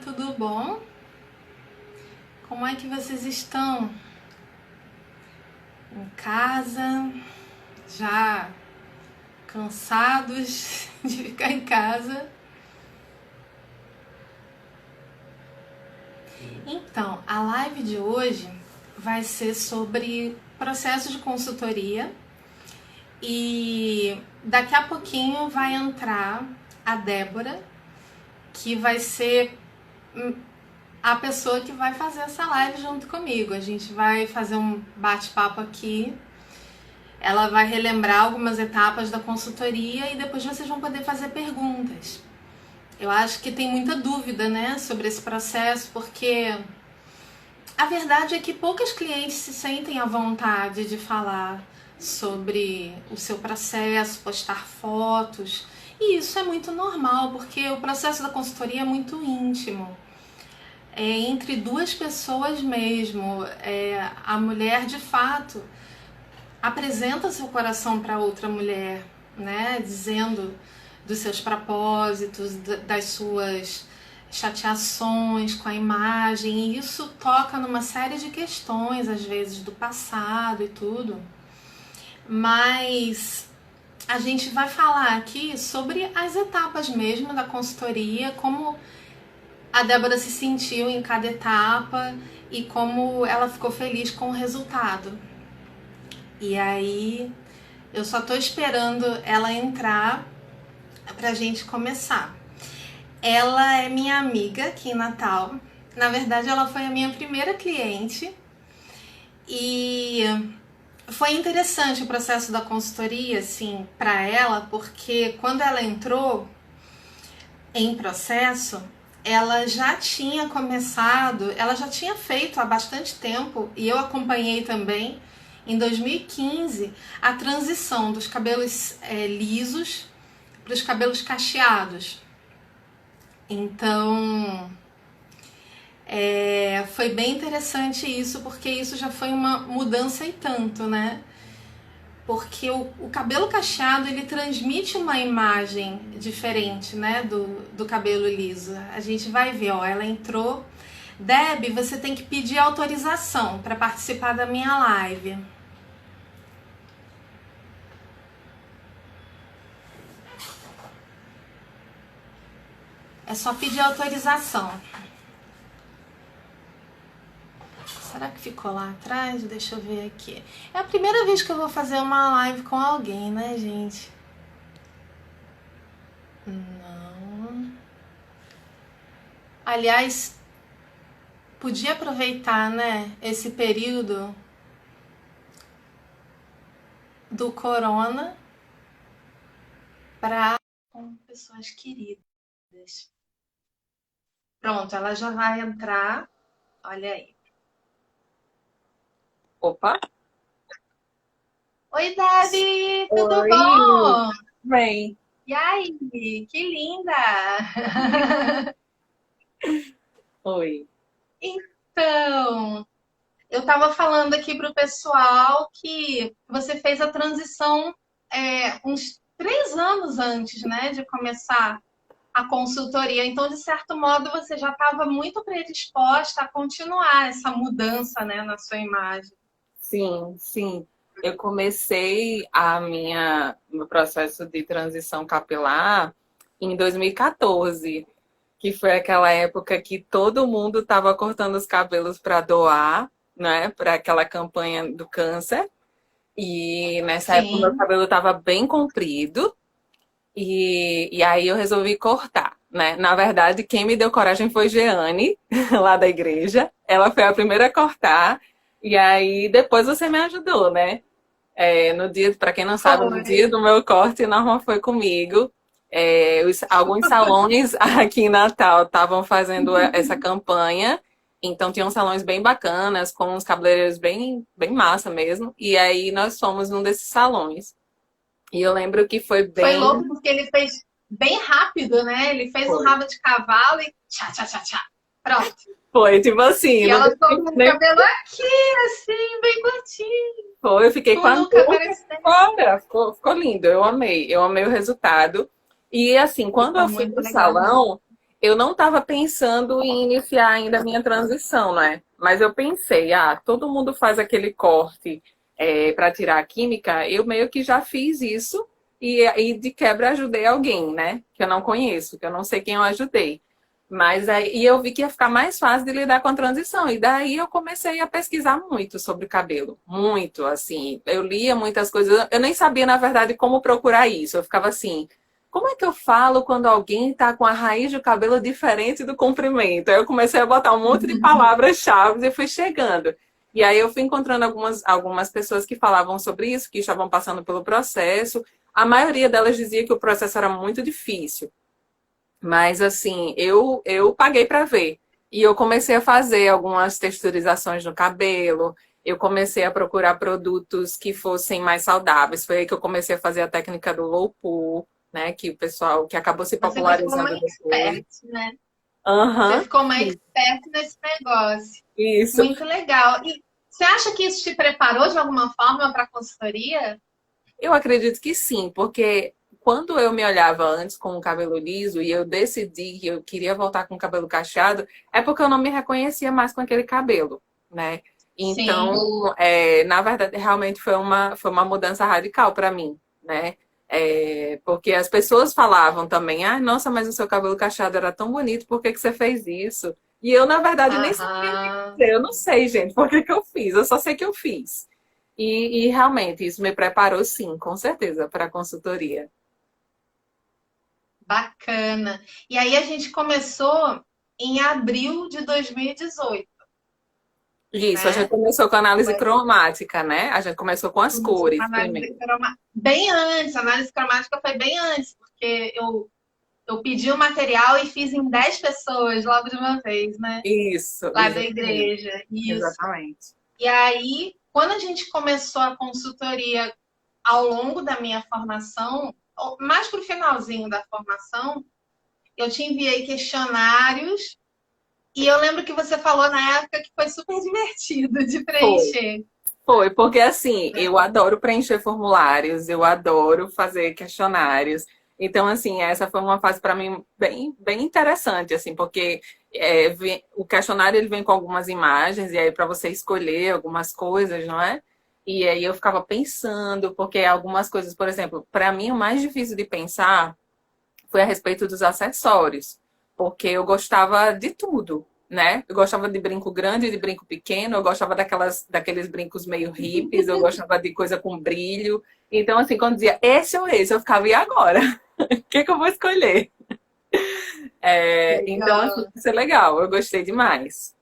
tudo bom? Como é que vocês estão? Em casa? Já cansados de ficar em casa? Então, a live de hoje vai ser sobre processo de consultoria e daqui a pouquinho vai entrar a Débora, que vai ser a pessoa que vai fazer essa live junto comigo. A gente vai fazer um bate-papo aqui. Ela vai relembrar algumas etapas da consultoria e depois vocês vão poder fazer perguntas. Eu acho que tem muita dúvida, né, sobre esse processo, porque a verdade é que poucas clientes se sentem à vontade de falar sobre o seu processo, postar fotos. E isso é muito normal, porque o processo da consultoria é muito íntimo. É entre duas pessoas mesmo. A mulher, de fato, apresenta seu coração para outra mulher, né? Dizendo dos seus propósitos, das suas chateações com a imagem. E isso toca numa série de questões, às vezes, do passado e tudo. Mas a gente vai falar aqui sobre as etapas mesmo da consultoria, como a Débora se sentiu em cada etapa e como ela ficou feliz com o resultado. E aí, eu só tô esperando ela entrar pra gente começar. Ela é minha amiga aqui em Natal. Na verdade, ela foi a minha primeira cliente. E foi interessante o processo da consultoria, assim, pra ela, porque quando ela entrou em processo, ela já tinha começado, ela já tinha feito há bastante tempo, e eu acompanhei também, em 2015, a transição dos cabelos lisos para os cabelos cacheados. Então, foi bem interessante isso, porque isso já foi uma mudança e tanto, né? Porque o cabelo cacheado, ele transmite uma imagem diferente, né, do cabelo liso. A gente vai ver, ó, ela entrou. Deb, você tem que pedir autorização para participar da minha live. É só pedir autorização. Será que ficou lá atrás? Deixa eu ver aqui. É a primeira vez que eu vou fazer uma live com alguém, né, gente? Não. Aliás, podia aproveitar, né, esse período do corona para com pessoas queridas. Pronto, ela já vai entrar. Olha aí. Opa! Oi, Debbie! Tudo Oi! bom? Bem, E aí? Que linda! oi. Então, eu estava falando aqui para o pessoal que você fez a transição uns 3 anos antes, né, de começar a consultoria. Então, de certo modo, você já estava muito predisposta a continuar essa mudança, né, na sua imagem. Sim, sim. Eu comecei meu processo de transição capilar em 2014, que foi aquela época que todo mundo estava cortando os cabelos para doar, né, para aquela campanha do câncer. E nessa época meu Sim. cabelo estava bem comprido. E aí eu resolvi cortar, né? Na verdade, quem me deu coragem foi Jeane, lá da igreja. Ela foi a primeira a cortar. E aí depois você me ajudou, né? No dia, para quem não sabe, no Foi. dia do meu corte, Norma foi comigo. Alguns salões aqui em Natal estavam fazendo essa campanha. Então tinham salões bem bacanas, com uns cabeleireiros bem, bem massa mesmo. E aí nós fomos num desses salões. E eu lembro que foi Foi bem. louco porque ele fez bem rápido, né? Ele fez um Foi. rabo de cavalo e tchá, tchá, tchá, tchá. Pronto. Foi, tipo assim, E não ela deu ficou tempo com o nem. cabelo aqui, assim, bem curtinho. Foi, eu fiquei com Com a nunca nuca aparecendo. fora. Ficou lindo, eu amei o resultado. E assim, quando Ficou eu fui muito pro legal mesmo. salão, Eu não estava pensando em iniciar ainda a minha transição, né? Mas eu pensei, todo mundo faz aquele corte para tirar a química, eu meio que já fiz isso e de quebra ajudei alguém, né? Que eu não conheço, que eu não sei quem eu ajudei. Mas aí e eu vi que ia ficar mais fácil de lidar com a transição. E daí eu comecei a pesquisar muito sobre cabelo. Muito, assim. Eu lia muitas coisas. Eu nem sabia, na verdade, como procurar isso. Eu ficava assim, como é que eu falo quando alguém está com a raiz do cabelo diferente do comprimento? Aí eu comecei a botar um monte de palavras-chave e fui chegando. E aí eu fui encontrando algumas pessoas que falavam sobre isso, que estavam passando pelo processo. A maioria delas dizia que o processo era muito difícil. Mas assim, eu paguei para ver. E eu comecei a fazer algumas texturizações no cabelo. Eu comecei a procurar produtos que fossem mais saudáveis. Foi aí que eu comecei a fazer a técnica do low poo, né? Que o pessoal que acabou se Você ficou uma popularizando depois. expert, né? Você Aham, ficou uma expert nesse negócio. isso. Muito legal. E você acha que isso te preparou de alguma forma para a consultoria? Eu acredito que sim, porque quando eu me olhava antes com o cabelo liso e eu decidi que eu queria voltar com o cabelo cacheado, é porque eu não me reconhecia mais com aquele cabelo, né? Então, Sim. na verdade, realmente foi uma mudança radical para mim, né? Porque as pessoas falavam também, nossa, mas o seu cabelo cacheado era tão bonito, por que que você fez isso? E eu, na verdade, nem sabia o que Aham. fazer. Eu não sei, gente, por que que eu fiz. Eu só sei que eu fiz. E realmente isso me preparou, sim, com certeza, para a consultoria. Bacana. E aí a gente começou em abril de 2018, Isso, a gente né? começou com a análise cromática, né? A gente começou com as Começou com a cores análise primeiro. cromática. Bem antes, a análise cromática foi bem antes, porque eu pedi o material e fiz em 10 pessoas logo de uma vez, né? Isso, Lá da exatamente. igreja. Isso. Exatamente. E aí, quando a gente começou a consultoria ao longo da minha formação, mais para o finalzinho da formação, eu te enviei questionários e eu lembro que você falou na época que foi super divertido de Foi. preencher. Foi, porque assim, eu adoro preencher formulários, eu adoro fazer questionários. Então, assim, essa foi uma fase para mim bem, bem interessante, assim, porque o questionário ele vem com algumas imagens, e aí para você escolher algumas coisas, não é? E aí eu ficava pensando, porque algumas coisas, por exemplo, para mim o mais difícil de pensar foi a respeito dos acessórios, porque eu gostava de tudo, né? Eu gostava de brinco grande, de brinco pequeno, eu gostava daqueles brincos meio hippies, eu gostava de coisa com brilho. Então, assim, quando dizia esse ou esse, eu ficava, e agora? O que que eu vou escolher? Então, assim, Legal. isso é legal, eu gostei demais.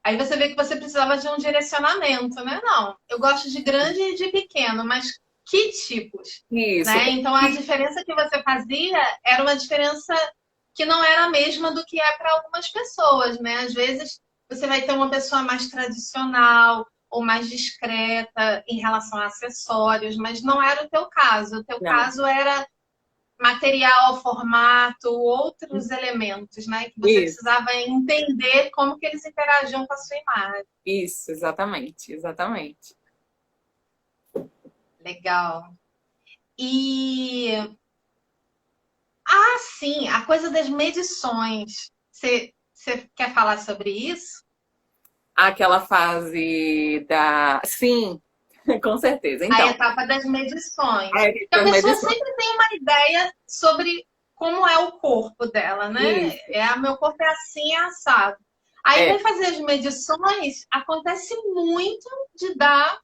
Aí você vê que você precisava de um direcionamento, né? Não, eu gosto de grande e de pequeno, mas que tipos, Isso, né? Então a diferença que você fazia era uma diferença que não era a mesma do que é para algumas pessoas, né? Às vezes você vai ter uma pessoa mais tradicional ou mais discreta em relação a acessórios, mas não era o teu caso. O teu não, caso era material, formato, outros elementos, né? Que você isso, precisava entender como que eles interagiam com a sua imagem. isso, exatamente, exatamente. Legal. E sim, a coisa das medições. Você quer falar sobre isso? Aquela fase da. Sim, com certeza. A Então, etapa das medições. é, Porque a pessoa medição. sempre tem uma ideia sobre como é o corpo dela, né? Isso. Meu corpo é assim, é assado. Aí É, vai fazer as medições, acontece muito de dar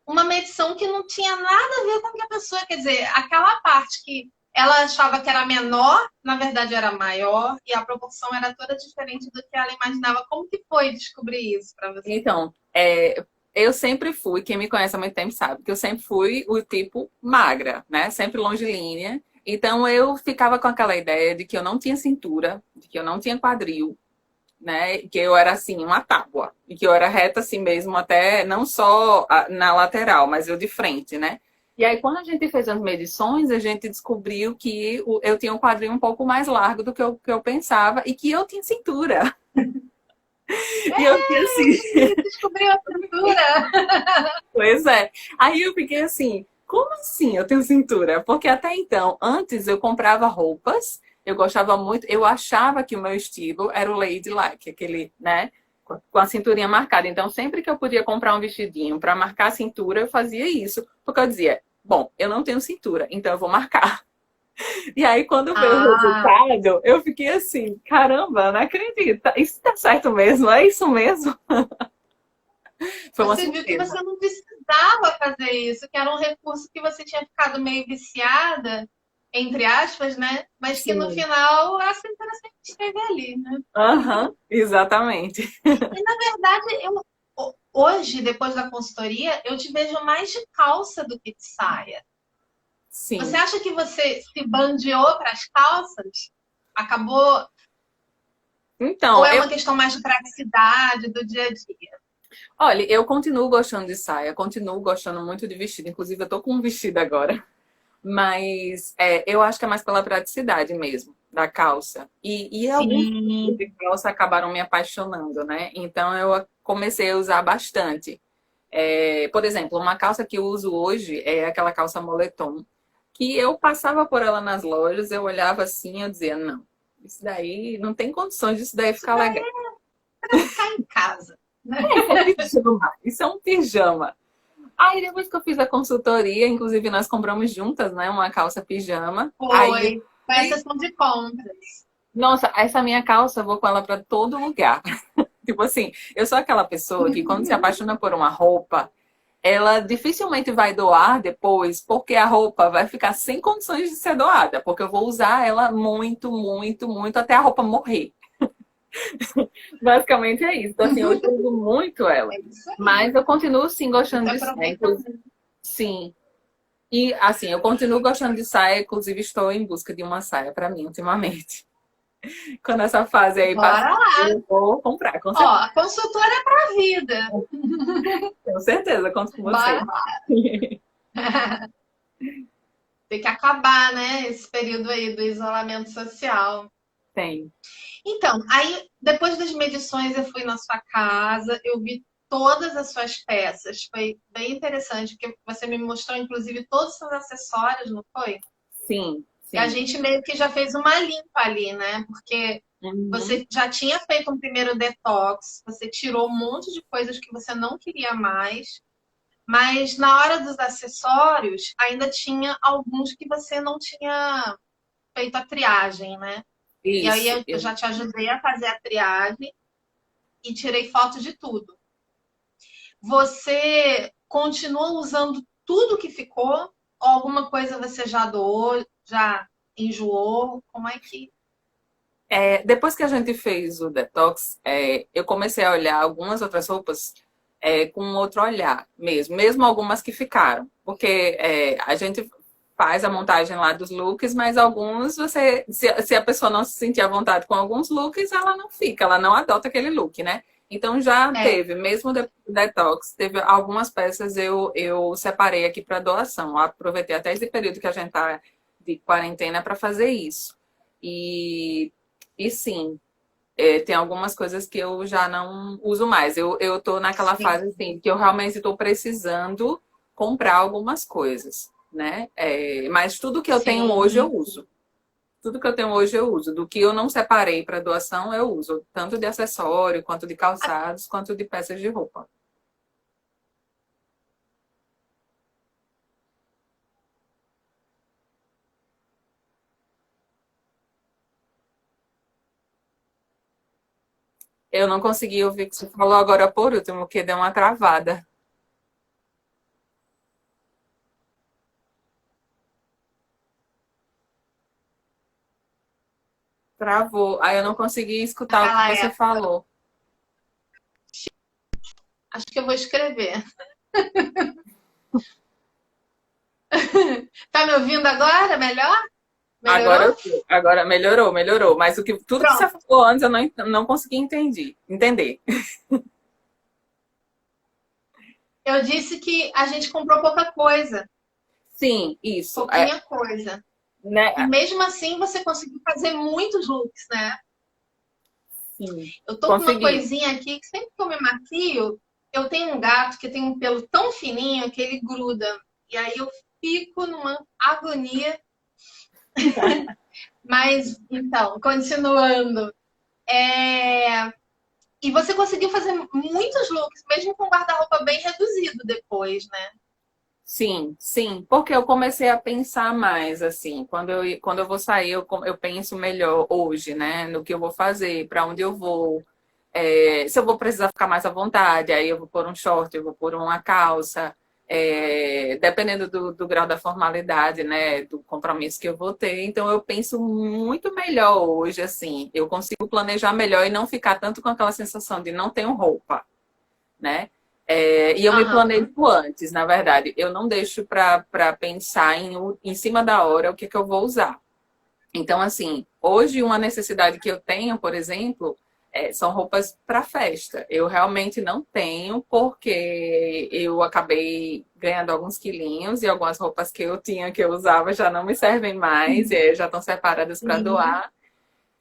uma medição que não tinha nada a ver com o que a pessoa, quer dizer, aquela parte que ela achava que era menor, na verdade era maior, e a proporção era toda diferente do que ela imaginava. Como que foi descobrir isso para você? então, eu sempre fui, quem me conhece há muito tempo sabe, que eu sempre fui o tipo magra, né? Sempre longilínea. Então eu ficava com aquela ideia de que eu não tinha cintura, de que eu não tinha quadril, né? Que eu era assim, uma tábua. E que eu era reta assim mesmo, até não só na lateral, mas eu de frente, né? E aí, quando a gente fez as medições, a gente descobriu que eu tinha um quadril um pouco mais largo do que eu pensava e que eu tinha cintura. E eu fiquei assim, Descobriu a cintura. pois é. Aí eu fiquei assim, como assim eu tenho cintura? Porque até então, antes eu comprava roupas, eu gostava muito, eu achava que o meu estilo era o ladylike, aquele, né, com a cinturinha marcada. Então, sempre que eu podia comprar um vestidinho para marcar a cintura, eu fazia isso, porque eu dizia, bom, eu não tenho cintura, então eu vou marcar. E aí, quando veio o Ah, resultado, eu fiquei assim, caramba, não acredito, isso tá certo mesmo, é isso mesmo? Foi uma você viu que surpresa. você não precisava fazer isso, que era um recurso que você tinha ficado meio viciada, entre aspas, né? Mas que no Sim. final a cintura sempre esteve ali, né? Aham, exatamente. E na verdade, hoje, depois da consultoria, eu te vejo mais de calça do que de saia. Você Sim. acha que você se bandeou para as calças? Acabou? Ou Então, é uma questão mais de praticidade do dia a dia? olha, eu continuo gostando de saia, continuo gostando muito de vestido. Inclusive, eu tô com um vestido agora. Mas eu acho que é mais pela praticidade mesmo, da calça. E alguns tipos Sim. de calça acabaram me apaixonando, né? Então, eu comecei a usar bastante. Por exemplo, uma calça que eu uso hoje é aquela calça moletom, que eu passava por ela nas lojas, eu olhava assim, eu dizia, não, isso daí não tem condições disso daí Isso ficar daí legal. é para ficar em casa, né? Isso é pijama, isso é um pijama. Aí depois que eu fiz a consultoria, inclusive nós compramos juntas, né, uma calça pijama. Aí eu Foi. Foi a fui, sessão de compras. nossa, essa minha calça eu vou com ela para todo lugar. Tipo assim, eu sou aquela pessoa que quando se apaixona por uma roupa, ela dificilmente vai doar depois, porque a roupa vai ficar sem condições de ser doada, porque eu vou usar ela muito, muito, muito até a roupa morrer. Basicamente é isso. Então, assim, hoje eu uso muito ela. É isso aí. Mas eu continuo sim Você gostando de saia. aproveita muito. Sim. E assim, eu continuo gostando de saia, inclusive estou em busca de uma saia para mim ultimamente. Quando essa fase aí passar, Bora lá. eu vou comprar, com Ó, certeza. a consultora é para a vida. Com certeza, conto com você. Bora lá. Tem que acabar, né? Esse período aí do isolamento social. Tem. Então, aí, depois das medições, eu fui na sua casa, eu vi todas as suas peças. Foi bem interessante, porque você me mostrou, inclusive, todos os seus acessórios, não foi? Sim, E a sim. gente meio que já fez uma limpa ali, né? Porque Uhum. você já tinha feito um primeiro detox, você tirou um monte de coisas que você não queria mais, mas na hora dos acessórios, ainda tinha alguns que você não tinha feito a triagem, né? E aí Isso. eu já te ajudei a fazer a triagem e tirei foto de tudo. Você continua usando tudo que ficou? Ou alguma coisa você já doou, já enjoou? Como é que. Depois que a gente fez o detox, eu comecei a olhar algumas outras roupas com outro olhar mesmo, mesmo algumas que ficaram, porque a gente faz a montagem lá dos looks, mas alguns se a pessoa não se sentir à vontade com alguns looks, ela não fica, ela não adota aquele look, né? Então já É, teve, mesmo depois do detox, teve algumas peças eu separei aqui para doação. Aproveitei até esse período que a gente tá de quarentena para fazer isso. E e sim, tem algumas coisas que eu já não uso mais. Eu tô naquela sim, fase assim, que eu realmente estou precisando comprar algumas coisas, né? Mas tudo que eu tenho hoje eu sim. uso. Tudo que eu tenho hoje eu uso. Do que eu não separei para doação, eu uso. Tanto de acessório, quanto de calçados, quanto de peças de roupa. Eu não consegui ouvir o que você falou agora por último, que deu uma travada. Travou. Aí eu não consegui escutar o que Naquela você época. falou. Acho que eu vou escrever. Tá me ouvindo agora? Melhor? Agora, Melhorou? agora melhorou, melhorou. Mas tudo que você Pronto. falou antes eu não consegui entender. Eu disse que a gente comprou pouca coisa, Sim, isso. pouquinha coisa. E Né? mesmo assim você conseguiu fazer muitos looks, né? Sim, Eu tô com uma consegui. coisinha aqui que sempre que eu me maquio, eu tenho um gato que tem um pelo tão fininho que ele gruda. E aí eu fico numa agonia Mas, então, continuando. É, E você conseguiu fazer muitos looks, mesmo com guarda-roupa bem reduzido depois, né? Sim, sim, porque eu comecei a pensar mais, assim, quando eu vou sair, eu penso melhor hoje, né, no que eu vou fazer, para onde eu vou, se eu vou precisar ficar mais à vontade, aí eu vou pôr um short, eu vou pôr uma calça, dependendo do grau da formalidade, né, do compromisso que eu vou ter, então eu penso muito melhor hoje, assim, eu consigo planejar melhor e não ficar tanto com aquela sensação de não tenho roupa, né? E eu me Aham. planejo antes, na verdade. Eu não deixo para pensar em cima da hora o que eu vou usar. Então, assim, hoje uma necessidade que eu tenho, por exemplo, são roupas para festa. Eu realmente não tenho, porque eu acabei ganhando alguns quilinhos e algumas roupas que eu tinha, que eu usava, já não me servem mais, já estão separadas para Sim, doar.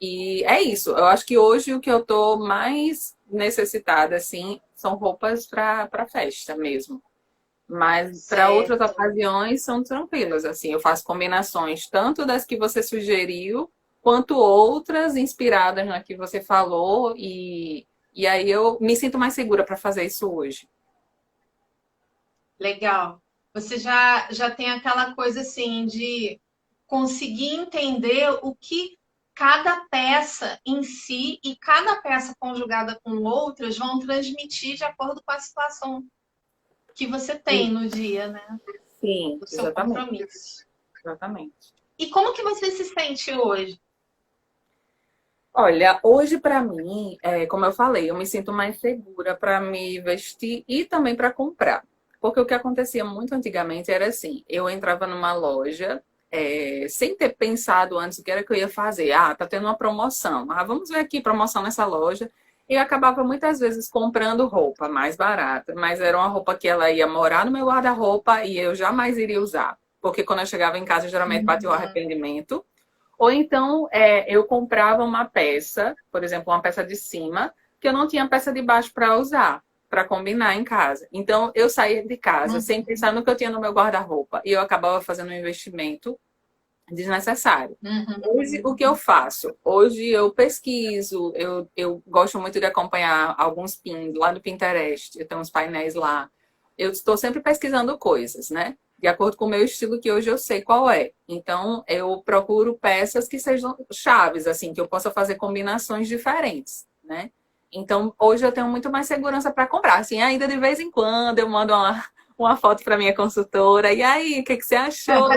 E é isso. Eu acho que hoje o que eu tô mais necessitada, assim, são roupas para festa mesmo. Mas para outras certo. ocasiões são tranquilas, assim. Eu faço combinações tanto das que você sugeriu, quanto outras inspiradas na que você falou. E aí eu me sinto mais segura para fazer isso hoje. Legal. Você já tem aquela coisa assim de conseguir entender o que cada peça em si e cada peça conjugada com outras vão transmitir de acordo com a situação que você tem no dia, né? Sim, O seu exatamente, compromisso. exatamente. E como que você se sente hoje? Olha, hoje para mim, como eu falei, eu me sinto mais segura para me vestir e também para comprar. Porque o que acontecia muito antigamente era assim, eu entrava numa loja, sem ter pensado antes o que era que eu ia fazer. Ah, tá tendo uma promoção. Ah, vamos ver aqui promoção nessa loja. E eu acabava muitas vezes comprando roupa mais barata, mas era uma roupa que ela ia morar no meu guarda-roupa e eu jamais iria usar. Porque quando eu chegava em casa, geralmente batia o Uhum. arrependimento. Ou então eu comprava uma peça, por exemplo, uma peça de cima, que eu não tinha peça de baixo para usar, para combinar em casa. Então eu saía de casa sem Uhum. pensar no que eu tinha no meu guarda-roupa e eu acabava fazendo um investimento desnecessário. Hoje, o Uhum. que eu faço? Hoje eu pesquiso, eu gosto muito de acompanhar alguns pins lá do Pinterest, eu tenho uns painéis lá. Eu estou sempre pesquisando coisas, né? De acordo com o meu estilo, que hoje eu sei qual é. Então, eu procuro peças que sejam chaves, assim, que eu possa fazer combinações diferentes, né? Então, hoje eu tenho muito mais segurança para comprar. Assim, ainda de vez em quando eu mando uma foto para minha consultora. E aí, o que você achou?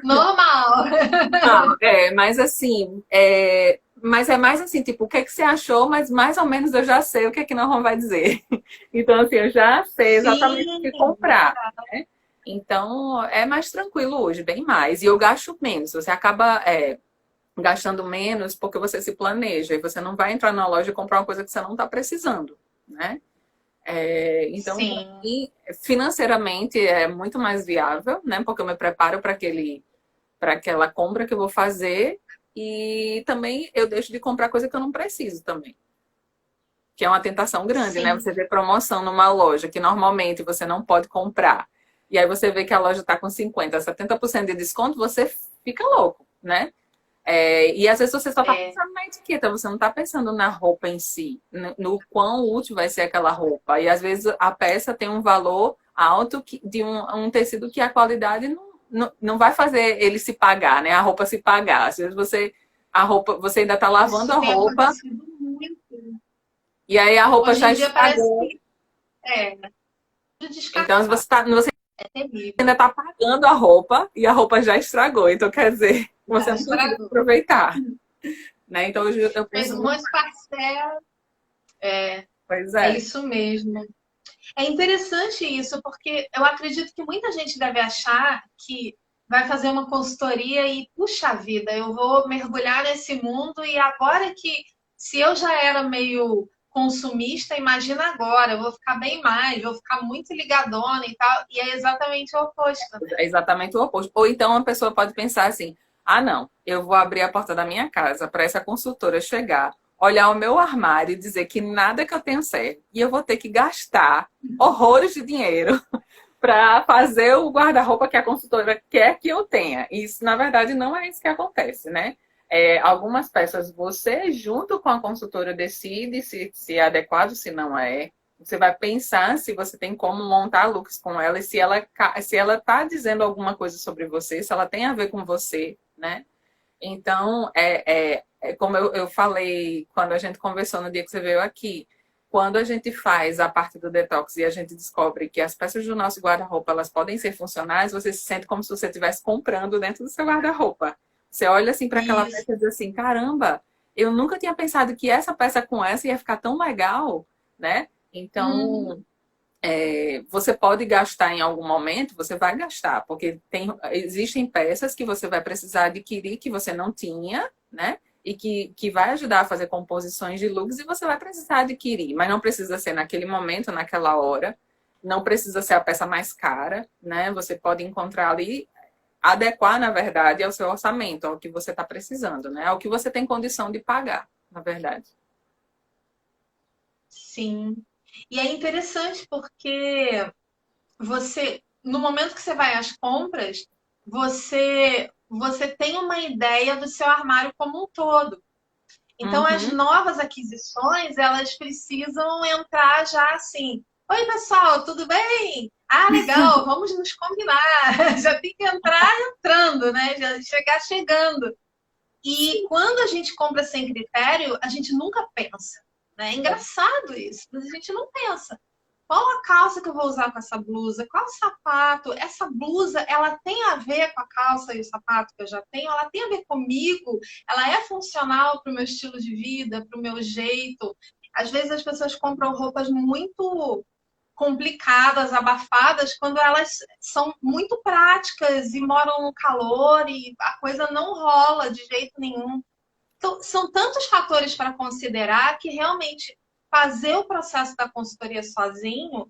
Normal. Não, mas assim, mas é mais assim, tipo, o que é que você achou, mas mais ou menos eu já sei o que é que Norma vai dizer. Então, assim, eu já sei exatamente o Sim, que comprar, né? Então, é mais tranquilo hoje, bem mais. E eu gasto menos. Você acaba, gastando menos porque você se planeja e você não vai entrar na loja e comprar uma coisa que você não está precisando, né? Então, para sim. mim, financeiramente é muito mais viável, né? Porque eu me preparo para aquela compra que eu vou fazer e também eu deixo de comprar coisa que eu não preciso também. Que é uma tentação grande, né? Sim. Você vê promoção numa loja que normalmente você não pode comprar. E aí você vê que a loja está com 50, 70% de desconto, você fica louco, né? E às vezes você só está É. pensando na etiqueta, você não está pensando na roupa em si, no quão útil vai ser aquela roupa. E às vezes a peça tem um valor alto de um tecido que a qualidade não vai fazer ele se pagar, né? A roupa se pagar. Às vezes você ainda está lavando a Isso tem roupa acontecido muito. e aí a roupa Hoje já em dia parece estragou. que é de Então descartar. você É terrível. ainda está pagando a roupa e a roupa já estragou. Então quer dizer, você Já não conseguiu estragou. aproveitar, né? Então hoje eu Fez penso um muito, monte de parcela. É, pois é é. isso mesmo. É interessante isso, porque eu acredito que muita gente deve achar que vai fazer uma consultoria e, puxa vida, eu vou mergulhar nesse mundo e agora que, se eu já era meio consumista, imagina agora, eu vou ficar bem mais, vou ficar muito ligadona e tal, e é exatamente o oposto, né? É exatamente o oposto. Ou então uma pessoa pode pensar assim: ah, não, eu vou abrir a porta da minha casa para essa consultora chegar, olhar o meu armário e dizer que nada que eu tenho serve. E eu vou ter que gastar horrores de dinheiro para fazer o guarda-roupa que a consultora quer que eu tenha. Isso, na verdade, não é isso que acontece, né? Algumas peças você, junto com a consultora, decide se é adequado, se não é. Você vai pensar se você tem como montar looks com ela e se ela está dizendo alguma coisa sobre você, se ela tem a ver com você, né? Então, como eu falei quando a gente conversou no dia que você veio aqui, quando a gente faz a parte do detox e a gente descobre que as peças do nosso guarda-roupa elas podem ser funcionais, você se sente como se você estivesse comprando dentro do seu guarda-roupa. Você olha assim para aquela Isso. peça e diz assim, caramba, eu nunca tinha pensado que essa peça com essa ia ficar tão legal, né? Uhum. Então, você pode gastar em algum momento, você vai gastar, porque existem peças que você vai precisar adquirir que você não tinha, né? E que vai ajudar a fazer composições de looks e você vai precisar adquirir, mas não precisa ser naquele momento, naquela hora, não precisa ser a peça mais cara, né? Você pode encontrar ali, adequar, na verdade, ao seu orçamento, ao que você está precisando, né? Ao que você tem condição de pagar, na verdade. Sim. E é interessante porque no momento que você vai às compras, você tem uma ideia do seu armário como um todo. Então, as Uhum. novas aquisições, elas precisam entrar já assim. Oi, pessoal, tudo bem? Ah, legal, vamos nos combinar. Já tem que entrar entrando, né? Já chegar chegando. E quando a gente compra sem critério, a gente nunca pensa. Né? É engraçado isso, mas a gente não pensa. Qual a calça que eu vou usar com essa blusa? Qual o sapato? Essa blusa, ela tem a ver com a calça e o sapato que eu já tenho? Ela tem a ver comigo? Ela é funcional para o meu estilo de vida, para o meu jeito? Às vezes as pessoas compram roupas muito complicadas, abafadas, quando elas são muito práticas e moram no calor e a coisa não rola de jeito nenhum. Então, são tantos fatores para considerar que realmente fazer o processo da consultoria sozinho,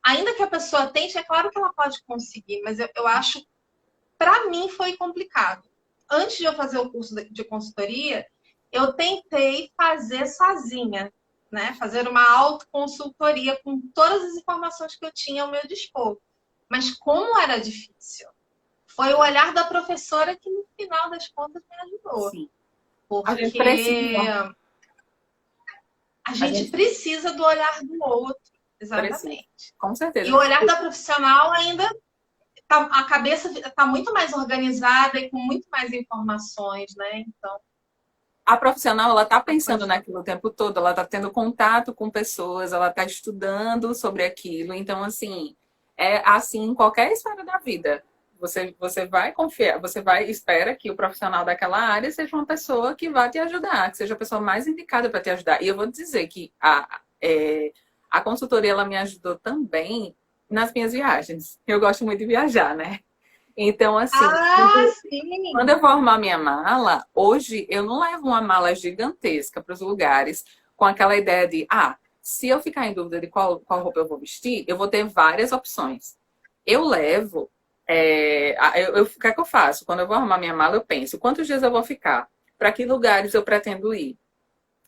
ainda que a pessoa tente, é claro que ela pode conseguir, mas eu acho, para mim, foi complicado. Antes de eu fazer o curso de consultoria, eu tentei fazer sozinha, né? Fazer uma autoconsultoria com todas as informações que eu tinha ao meu dispor. Mas como era difícil. Foi o olhar da professora que, no final das contas, me ajudou. Sim. A gente Porque precisa. a A gente gente precisa do olhar do outro. precisa. Exatamente. Com E certeza. o olhar da profissional ainda a cabeça está muito mais organizada e com muito mais informações, né? Então, A profissional, ela está a pensando coisa fica. naquilo o tempo todo, ela está tendo contato com pessoas, ela está estudando sobre aquilo. Então, assim, é assim em qualquer esfera da vida. Você vai confiar, você vai, espera que o profissional daquela área seja uma pessoa que vai te ajudar, que seja a pessoa mais indicada para te ajudar. E eu vou dizer que a consultoria, ela me ajudou também nas minhas viagens. Eu gosto muito de viajar, né? Então, assim, Ah, quando sim! eu vou arrumar minha mala, hoje eu não levo uma mala gigantesca para os lugares com aquela ideia de, se eu ficar em dúvida de qual roupa eu vou vestir, eu vou ter várias opções. Eu levo, o que é que eu faço? Quando eu vou arrumar minha mala, eu penso, quantos dias eu vou ficar? Para que lugares eu pretendo ir?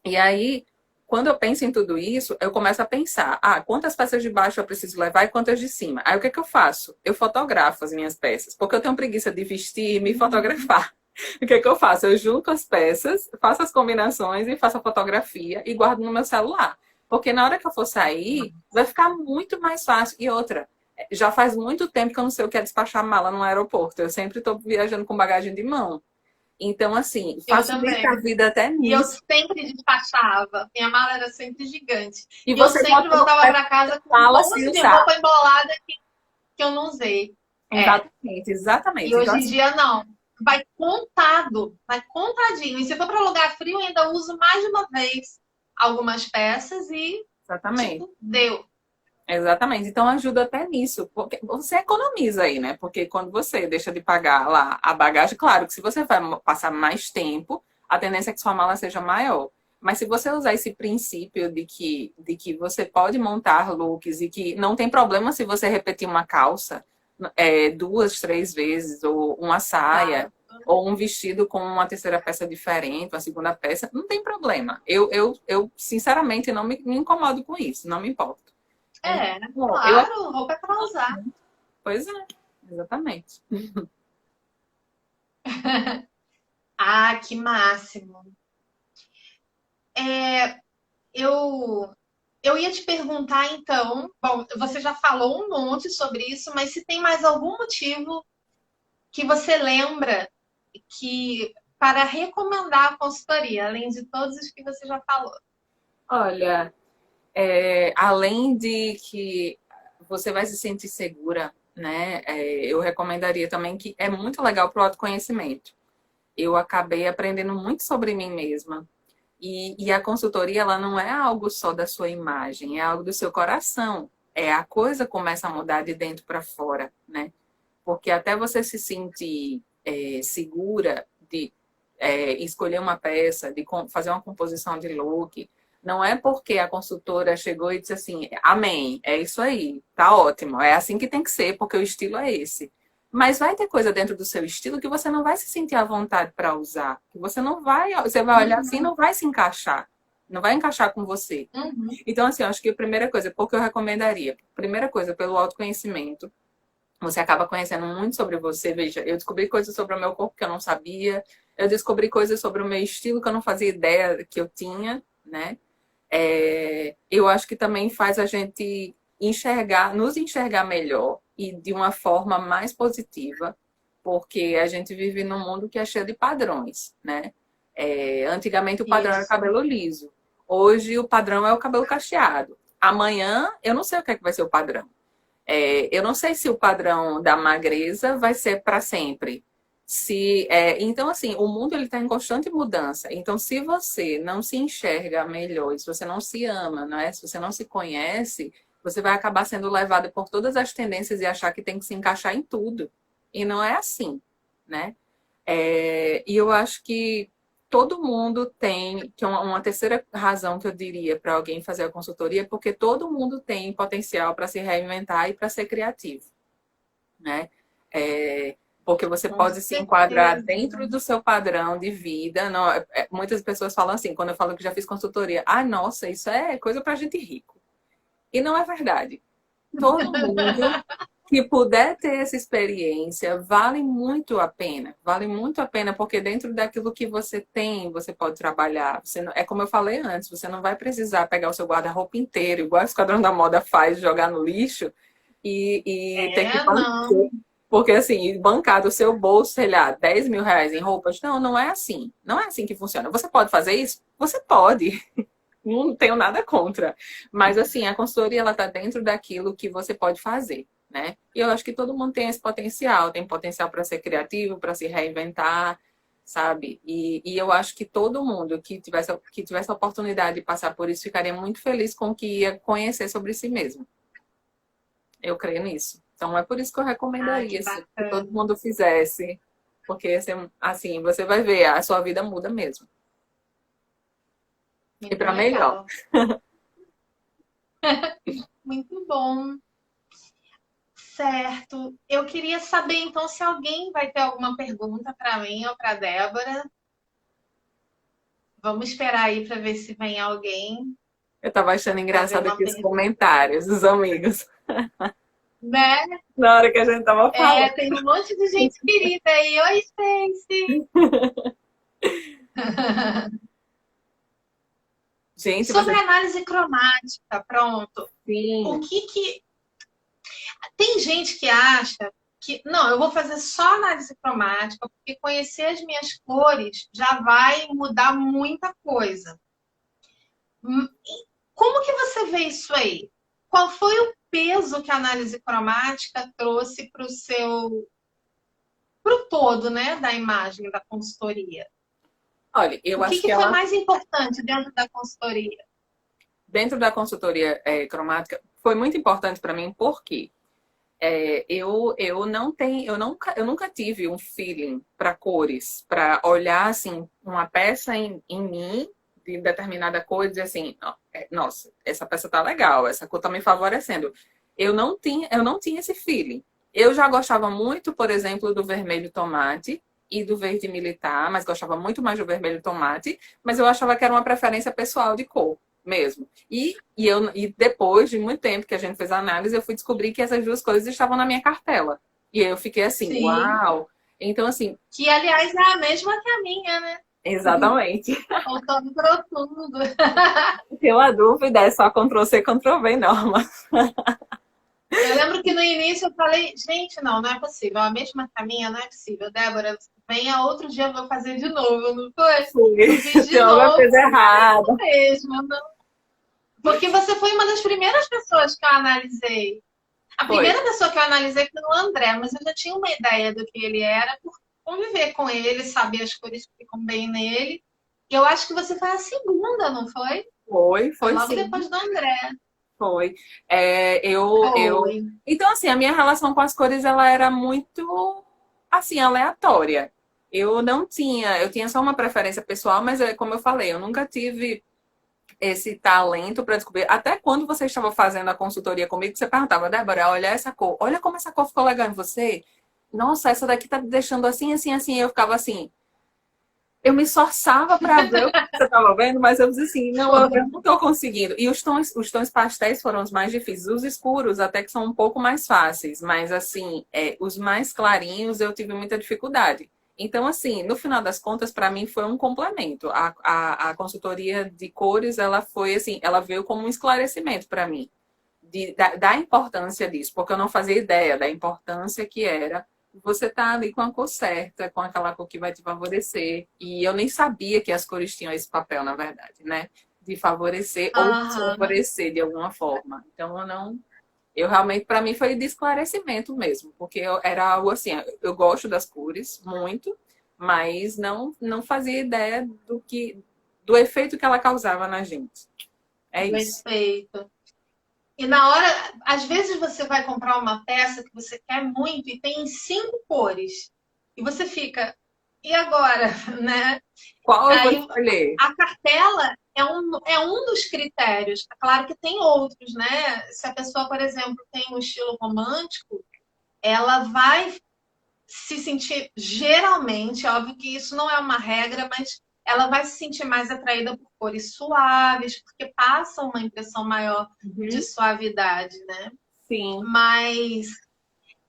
E aí, quando eu penso em tudo isso, eu começo a pensar, quantas peças de baixo eu preciso levar e quantas de cima? Aí o que é que eu faço? Eu fotografo as minhas peças, porque eu tenho preguiça de vestir e me fotografar. O que é que eu faço? Eu junto as peças, faço as combinações e faço a fotografia e guardo no meu celular. Porque na hora que eu for sair, vai ficar muito mais fácil. E outra, já faz muito tempo que eu não sei o que é despachar mala no aeroporto. Eu sempre estou viajando com bagagem de mão. Então, assim, Eu facilita a também. vida até E eu nisso. sempre despachava. Minha mala era sempre gigante. E E eu você sempre bota voltava para casa com um mala sem monte de usar. roupa embolada que eu não usei. É. Exatamente, E exatamente. Então, hoje em assim, dia, não. Vai contado, vai contadinho. E se for para lugar frio, eu ainda uso mais de uma vez algumas peças e, exatamente. tipo, deu. Exatamente. Então ajuda até nisso, porque você economiza aí, né? Porque quando você deixa de pagar lá a bagagem, claro que se você vai passar mais tempo, a tendência é que sua mala seja maior. Mas se você usar esse princípio de que você pode montar looks e que não tem problema se você repetir uma calça duas, três vezes, ou uma saia, Exato. ou um vestido com uma terceira peça diferente, uma segunda peça, não tem problema. Eu sinceramente, não me incomodo com isso, não me importo. É, Então, eu claro, roupa é para usar. Pois é, exatamente. Ah, que máximo. Eu, eu ia te perguntar, então, bom, você já falou um monte sobre isso, mas se tem mais algum motivo que você lembra que para recomendar a consultoria, além de todos os que você já falou. Olha, além de que você vai se sentir segura, né? Eu recomendaria também que é muito legal para o autoconhecimento. Eu acabei aprendendo muito sobre mim mesma. E a consultoria, ela não é algo só da sua imagem, é algo do seu coração. A coisa começa a mudar de dentro para fora, né? Porque até você se sentir segura de escolher uma peça, de fazer uma composição de look, não é porque a consultora chegou e disse assim, amém, é isso aí, tá ótimo, é assim que tem que ser, porque o estilo é esse. Mas vai ter coisa dentro do seu estilo que você não vai se sentir à vontade para usar. Que você vai olhar assim e não vai se encaixar. Não vai encaixar com você. Uhum. Então, assim, eu acho que a primeira coisa, porque eu recomendaria, primeira coisa, pelo autoconhecimento, você acaba conhecendo muito sobre você. Veja, eu descobri coisas sobre o meu corpo que eu não sabia. Eu descobri coisas sobre o meu estilo que eu não fazia ideia que eu tinha, né? Eu acho que também faz a gente nos enxergar melhor e de uma forma mais positiva, porque a gente vive num mundo que é cheio de padrões, né? Antigamente o padrão era Isso. cabelo liso. Hoje o padrão é o cabelo cacheado. Amanhã eu não sei o que é que vai ser o padrão. Eu não sei se o padrão da magreza vai ser para sempre. Então, assim, o mundo ele está em constante mudança. Então, se você não se enxerga melhor, se você não se ama, não é? Se você não se conhece, você vai acabar sendo levado por todas as tendências e achar que tem que se encaixar em tudo. E não é assim, né? E eu acho que todo mundo tem, que é uma terceira razão que eu diria para alguém fazer a consultoria, porque todo mundo tem potencial para se reinventar e para ser criativo, né? Porque você Com pode se enquadrar certeza. dentro do seu padrão de vida. Não, muitas pessoas falam assim, quando eu falo que já fiz consultoria, nossa, isso é coisa para gente rico. E não é verdade. Todo mundo que puder ter essa experiência vale muito a pena. Vale muito a pena, porque dentro daquilo que você tem, você pode trabalhar. É como eu falei antes, você não vai precisar pegar o seu guarda-roupa inteiro, igual o Esquadrão da Moda faz, jogar no lixo e ter que bancar. Não. Porque assim, bancar do seu bolso, sei lá, 10 mil reais em roupas, não, não é assim. Não é assim que funciona. Você pode fazer isso? Você pode. Não tenho nada contra. Mas, assim, a consultoria, ela está dentro daquilo que você pode fazer, né? E eu acho que todo mundo tem esse potencial. Tem potencial para ser criativo, para se reinventar, sabe? E eu acho que todo mundo que tivesse a oportunidade de passar por isso ficaria muito feliz com o que ia conhecer sobre si mesmo. Eu creio nisso. Então, é por isso que eu recomendaria Que assim, que todo bacana. mundo fizesse. Porque, assim, você vai ver, a sua vida muda mesmo. E Muito para melhor. legal. Muito bom. Certo. Eu queria saber, então, se alguém vai ter alguma pergunta para mim ou para Débora. Vamos esperar aí para ver se vem alguém Eu tava achando fazer engraçado uma aqui os pergunta, comentários dos amigos. né? Na hora que a gente tava falando. Tem um monte de gente querida aí. Oi, Stacy! Gente, Sobre você. análise cromática, pronto. O Sim. que. Tem gente que acha que, não, eu vou fazer só análise cromática, porque conhecer as minhas cores já vai mudar muita coisa. Como que você vê isso aí? Qual foi o peso que a análise cromática trouxe para o todo, né, da imagem da consultoria? Olha, eu O acho que que foi ela, mais importante dentro da consultoria? dentro da consultoria cromática, foi muito importante para mim, porque eu nunca tive um feeling para cores, para olhar assim uma peça em mim de determinada cor e dizer assim, nossa, essa peça tá legal, essa cor tá me favorecendo. Eu não tinha esse feeling. Eu já gostava muito, por exemplo, do vermelho tomate e do verde militar, mas gostava muito mais do vermelho tomate, mas eu achava que era uma preferência pessoal de cor, mesmo. E depois de muito tempo que a gente fez a análise, eu fui descobrir que essas duas coisas estavam na minha cartela. E aí eu fiquei assim, Sim. uau! Então, assim, Que, aliás, é a mesma que a minha, né? exatamente. Faltou tudo. Tem uma dúvida, é só Ctrl+C, Ctrl+V, Norma. Eu lembro que no início eu falei, gente, não, não é possível. A mesma caminha, não é possível. Débora, venha outro dia eu vou fazer de novo, não foi? Eu fiz Fui. de Tem alguma novo coisa errada. mesmo. Não. Porque você foi uma das primeiras pessoas que eu analisei. A Foi. primeira pessoa que eu analisei foi o André, mas eu já tinha uma ideia do que ele era por conviver com ele, saber as cores que ficam bem nele. E eu acho que você foi a segunda, não foi? Foi Foi logo sim. depois do André. Foi. Eu. Foi. Então, assim, a minha relação com as cores, ela era muito, assim, aleatória. Eu tinha só uma preferência pessoal, mas como eu falei, eu nunca tive esse talento para descobrir. Até quando você estava fazendo a consultoria comigo, você perguntava, Débora, olha essa cor, olha como essa cor ficou legal em você. Nossa, essa daqui tá me deixando assim, assim, assim. E eu ficava assim, eu me esforçava para ver o que você estava vendo, mas eu dizia assim, não, eu não estou conseguindo. E os tons pastéis foram os mais difíceis. Os escuros até que são um pouco mais fáceis, mas assim, os mais clarinhos eu tive muita dificuldade. Então, assim, no final das contas, para mim foi um complemento. A consultoria de cores, ela foi assim, ela veio como um esclarecimento para mim da importância disso, porque eu não fazia ideia da importância que era você tá ali com a cor certa, com aquela cor que vai te favorecer. E eu nem sabia que as cores tinham esse papel, na verdade, né? De favorecer ou Aham. desfavorecer de alguma forma. Então, eu não. Eu realmente, para mim, foi de esclarecimento mesmo, porque era algo assim, eu gosto das cores muito, mas não fazia ideia do efeito que ela causava na gente. É isso. Perfeito. E na hora, às vezes você vai comprar uma peça que você quer muito e tem 5 cores. E você fica, e agora, né? Qual eu vou Aí escolher? a cartela é um dos critérios. É claro que tem outros, né? Se a pessoa, por exemplo, tem um estilo romântico, ela vai se sentir, geralmente, óbvio que isso não é uma regra, mas ela vai se sentir mais atraída por cores suaves, porque passam uma impressão maior de Uhum. suavidade, né? Sim. Mas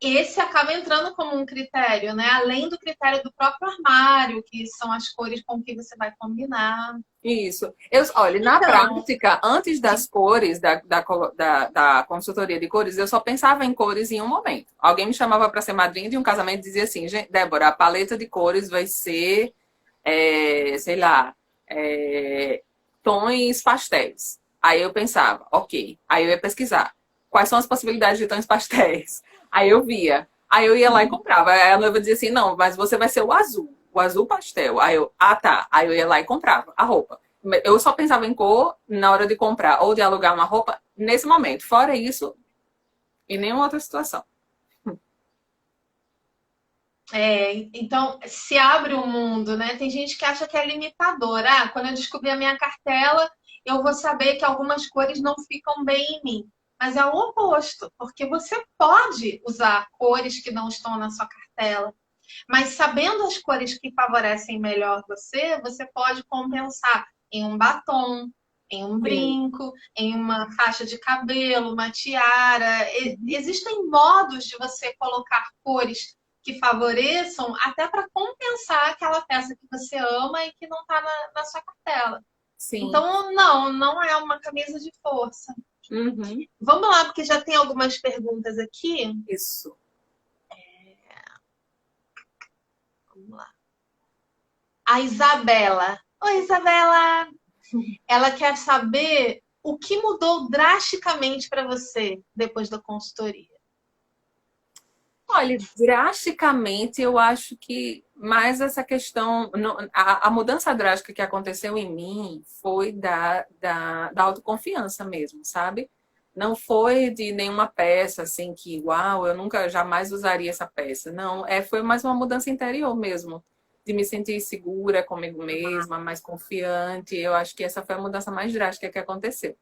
esse acaba entrando como um critério, né? Além do critério do próprio armário, que são as cores com que você vai combinar. Isso. Olha, na Então, prática, antes das cores, da consultoria de cores, eu só pensava em cores em um momento. Alguém me chamava para ser madrinha de um casamento e dizia assim, "Gente, Débora, a paleta de cores vai ser, sei lá, é, tons pastéis." Aí eu pensava, ok. Aí eu ia pesquisar. Quais são as possibilidades de tons pastéis? Aí eu via. Aí eu ia lá e comprava. Aí a noiva dizia assim, não, mas você vai ser o azul pastel. Aí eu, ah tá. Aí eu ia lá e comprava a roupa. Eu só pensava em cor na hora de comprar ou de alugar uma roupa nesse momento. Fora isso, em nenhuma outra situação. então se abre o mundo, né? Tem gente que acha que é limitador. Ah, quando eu descobrir a minha cartela, eu vou saber que algumas cores não ficam bem em mim. Mas é o oposto, porque você pode usar cores que não estão na sua cartela. Mas sabendo as cores que favorecem melhor você, você pode compensar em um batom, em um Sim. brinco, em uma faixa de cabelo, uma tiara. Existem modos de você colocar cores que favoreçam até para compensar aquela peça que você ama e que não está na sua cartela. Sim. Então, não é uma camisa de força. Uhum. Vamos lá, porque já tem algumas perguntas aqui. Isso. Vamos lá. A Isabela. Oi, Isabela! Ela quer saber o que mudou drasticamente para você depois da consultoria. Olha, drasticamente eu acho que mais essa questão, a mudança drástica que aconteceu em mim foi da autoconfiança mesmo, sabe? Não foi de nenhuma peça assim que, uau, eu nunca jamais usaria essa peça. Não, foi mais uma mudança interior mesmo, de me sentir segura comigo mesma, mais confiante. Eu acho que essa foi a mudança mais drástica que aconteceu.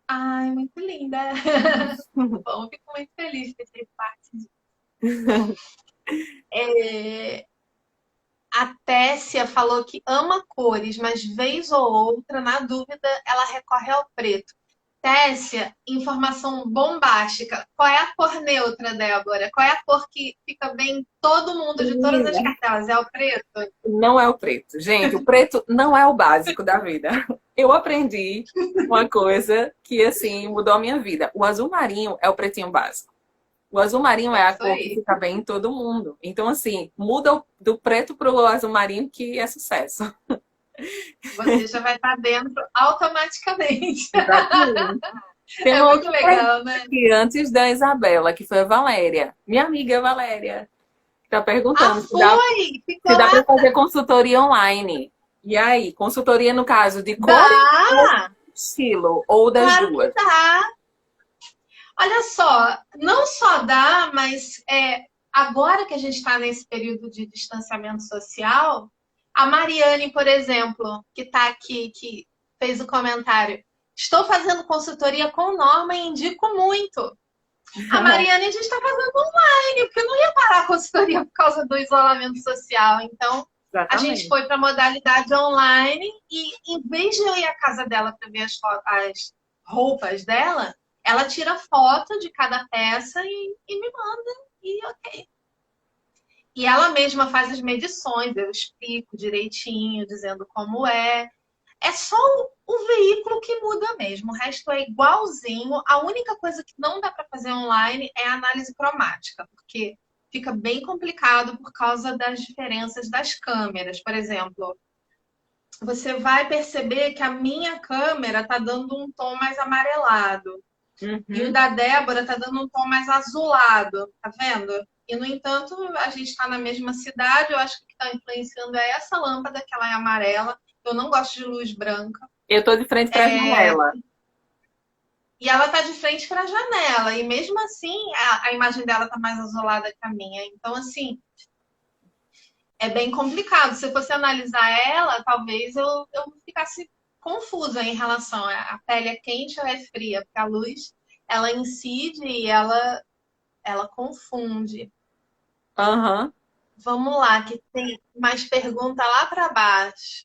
Ai, muito linda. Bom, fico muito feliz de ter parte disso. A Tessia falou que ama cores, mas vez ou outra, na dúvida, ela recorre ao preto. Tessia, informação bombástica. Qual é a cor neutra, Débora? Qual é a cor que fica bem em todo mundo de todas as Menina, cartelas? É o preto? não é o preto. Gente, o preto não é o básico da vida. Eu aprendi uma coisa que, assim, mudou a minha vida. O azul marinho é o pretinho básico. O azul marinho é a Isso cor que aí. fica bem em todo mundo. Então, assim, muda do preto para o azul marinho que é sucesso. Você já vai estar dentro automaticamente. Exatamente. Tem É uma muito outra pergunta legal, né? aqui, antes da Isabela, que foi a Valéria. Minha amiga Valéria, que está Ah, perguntando foi! Ficou se dá lá. para fazer consultoria online. E aí, consultoria no caso de cores ou Dá! estilo, ou das Claro que duas? dá. Olha só, não só dá, mas agora que a gente está nesse período de distanciamento social, a Mariane, por exemplo, que está aqui, que fez o comentário, estou fazendo consultoria com Norma e indico muito. A Mariane a gente está fazendo online, porque não ia parar a consultoria por causa do isolamento social. Então, a gente Exatamente. foi para a modalidade online e, em vez de eu ir à casa dela para ver as roupas dela, ela tira foto de cada peça e me manda. E ok. E ela mesma faz as medições, eu explico direitinho, dizendo como é. É só o veículo que muda mesmo, o resto é igualzinho. A única coisa que não dá para fazer online é a análise cromática, porque fica bem complicado por causa das diferenças das câmeras. Por exemplo, você vai perceber que a minha câmera está dando um tom mais amarelado e o Uhum. da Débora está dando um tom mais azulado, tá vendo? E, no entanto, a gente está na mesma cidade, eu acho que o que está influenciando é essa lâmpada, que ela é amarela. Eu não gosto de luz branca. Eu tô de frente para a janela. E ela tá de frente para a janela. E mesmo assim, a imagem dela tá mais azulada que a minha. Então, assim, é bem complicado. Se eu fosse analisar ela, talvez eu ficasse confusa em relação a pele é quente ou é fria, porque a luz ela incide e ela confunde. Aham. Vamos lá, que tem mais pergunta lá para baixo.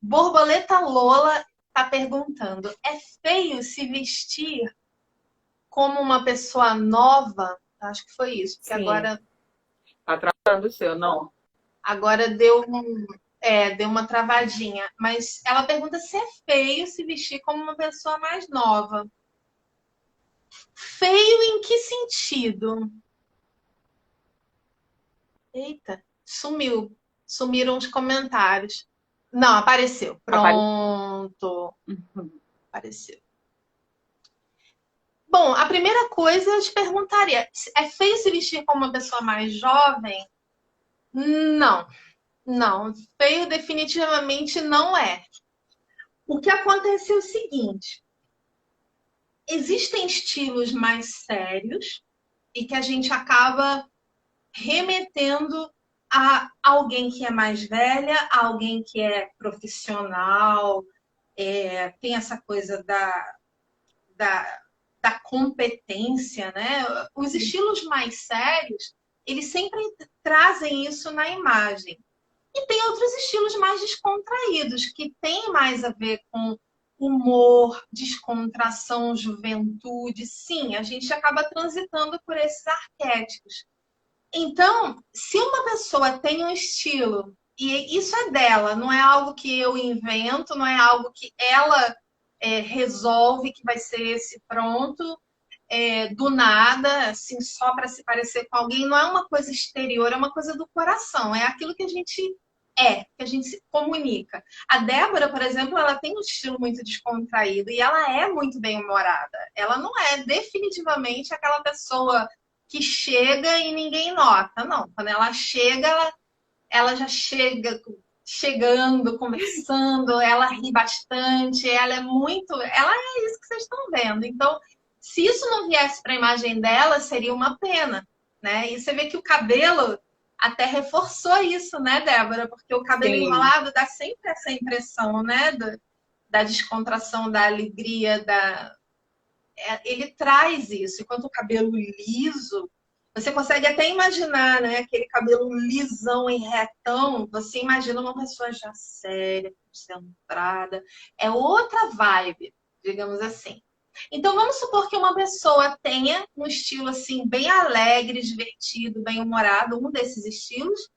Borboleta Lola tá perguntando: é feio se vestir como uma pessoa nova? Acho que foi isso, porque Sim. Atrasando o seu, não. agora deu uma travadinha. Mas ela pergunta se é feio se vestir como uma pessoa mais nova. Feio em que sentido? Eita, sumiu. Sumiram os comentários. Não, apareceu. Apareceu. Pronto, apareceu. Bom, a primeira coisa eu te perguntaria: é feio se vestir como uma pessoa mais jovem? Não, não. Feio definitivamente não é. O que acontece é o seguinte: existem estilos mais sérios e que a gente acaba remetendo a alguém que é mais velha, a alguém que é profissional, tem essa coisa da, da competência, né? Os estilos mais sérios, eles sempre trazem isso na imagem. E tem outros estilos mais descontraídos, que têm mais a ver com humor, descontração, juventude. Sim, a gente acaba transitando por esses arquétipos. Então, se uma pessoa tem um estilo, e isso é dela, não é algo que eu invento, não é algo que ela resolve que vai ser esse pronto, do nada, assim, só para se parecer com alguém, não é uma coisa exterior, é uma coisa do coração, é aquilo que a gente que a gente se comunica. A Débora, por exemplo, ela tem um estilo muito descontraído e ela é muito bem-humorada. Ela não é definitivamente aquela pessoa que chega e ninguém nota, não. Quando ela chega, ela já chega chegando, conversando, ela ri bastante, ela é muito. Ela é isso que vocês estão vendo. Então, se isso não viesse para a imagem dela, seria uma pena, né? E você vê que o cabelo até reforçou isso, né, Débora? Porque o cabelo Sim. enrolado dá sempre essa impressão, né? Da descontração, da alegria, ele traz isso. Enquanto o cabelo liso, Você consegue até imaginar, né? Aquele cabelo lisão e retão. Você imagina uma pessoa já séria, concentrada. É outra vibe, digamos assim. Então, vamos supor que uma pessoa tenha um estilo assim bem alegre, divertido, bem humorado, um desses estilos,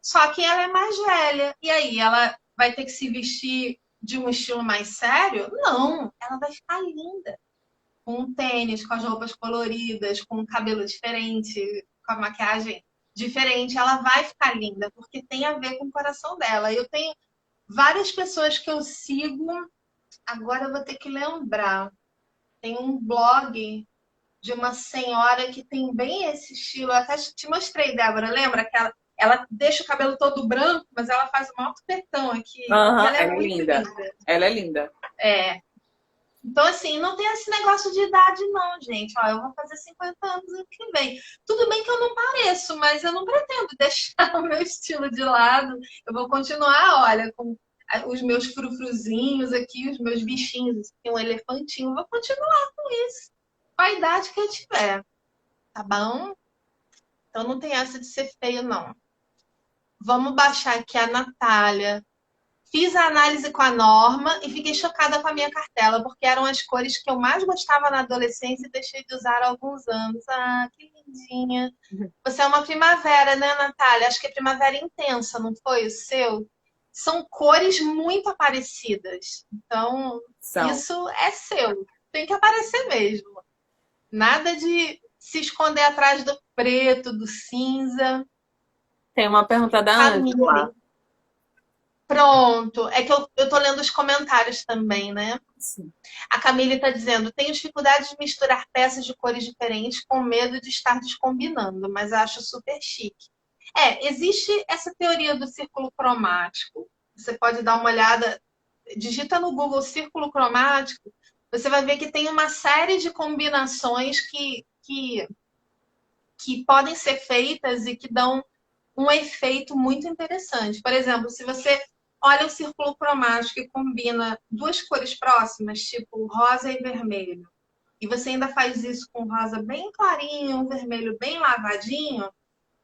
só que ela é mais velha. E aí, ela vai ter que se vestir de um estilo mais sério? Não, ela vai ficar linda. Com um tênis, com as roupas coloridas, com o cabelo diferente, com a maquiagem diferente. Ela vai ficar linda, porque tem a ver com o coração dela. Eu tenho várias pessoas que eu sigo, agora eu vou ter que lembrar. Tem um blog de uma senhora que tem bem esse estilo. Eu até te mostrei, Débora, lembra? Que ela deixa o cabelo todo branco, mas ela faz um alto petão aqui. E Aham, ela é ela é muito linda. linda. Ela é linda. É. Então, assim, não tem esse negócio de idade, não, gente. Ó, eu vou fazer 50 anos ano que vem. Tudo bem que eu não pareço, mas eu não pretendo deixar o meu estilo de lado. Eu vou continuar, olha, com os meus frufruzinhos aqui, os meus bichinhos, aqui, um elefantinho. Eu vou continuar com isso, com a idade que eu tiver. Tá bom? Então não tem essa de ser feio, não. Vamos baixar aqui a Natália. Fiz a análise com a Norma e fiquei chocada com a minha cartela, porque eram as cores que eu mais gostava na adolescência e deixei de usar há alguns anos. Ah, que lindinha. Você é uma primavera, né, Natália? Acho que é primavera intensa, não foi o seu? São cores muito parecidas. Então, São. isso é seu. Tem que aparecer mesmo. Nada de se esconder atrás do preto, do cinza. Tem uma pergunta da Camille. Ângela. Pronto. É que eu tô lendo os comentários também, né? Sim. A Camille está dizendo: tenho dificuldade de misturar peças de cores diferentes com medo de estar descombinando, mas acho super chique. Existe essa teoria do círculo cromático. Você pode dar uma olhada, digita no Google círculo cromático, você vai ver que tem uma série de combinações que podem ser feitas e que dão um efeito muito interessante. Por exemplo, se você olha o círculo cromático e combina duas cores próximas, tipo rosa e vermelho, e você ainda faz isso com rosa bem clarinho, um vermelho bem lavadinho,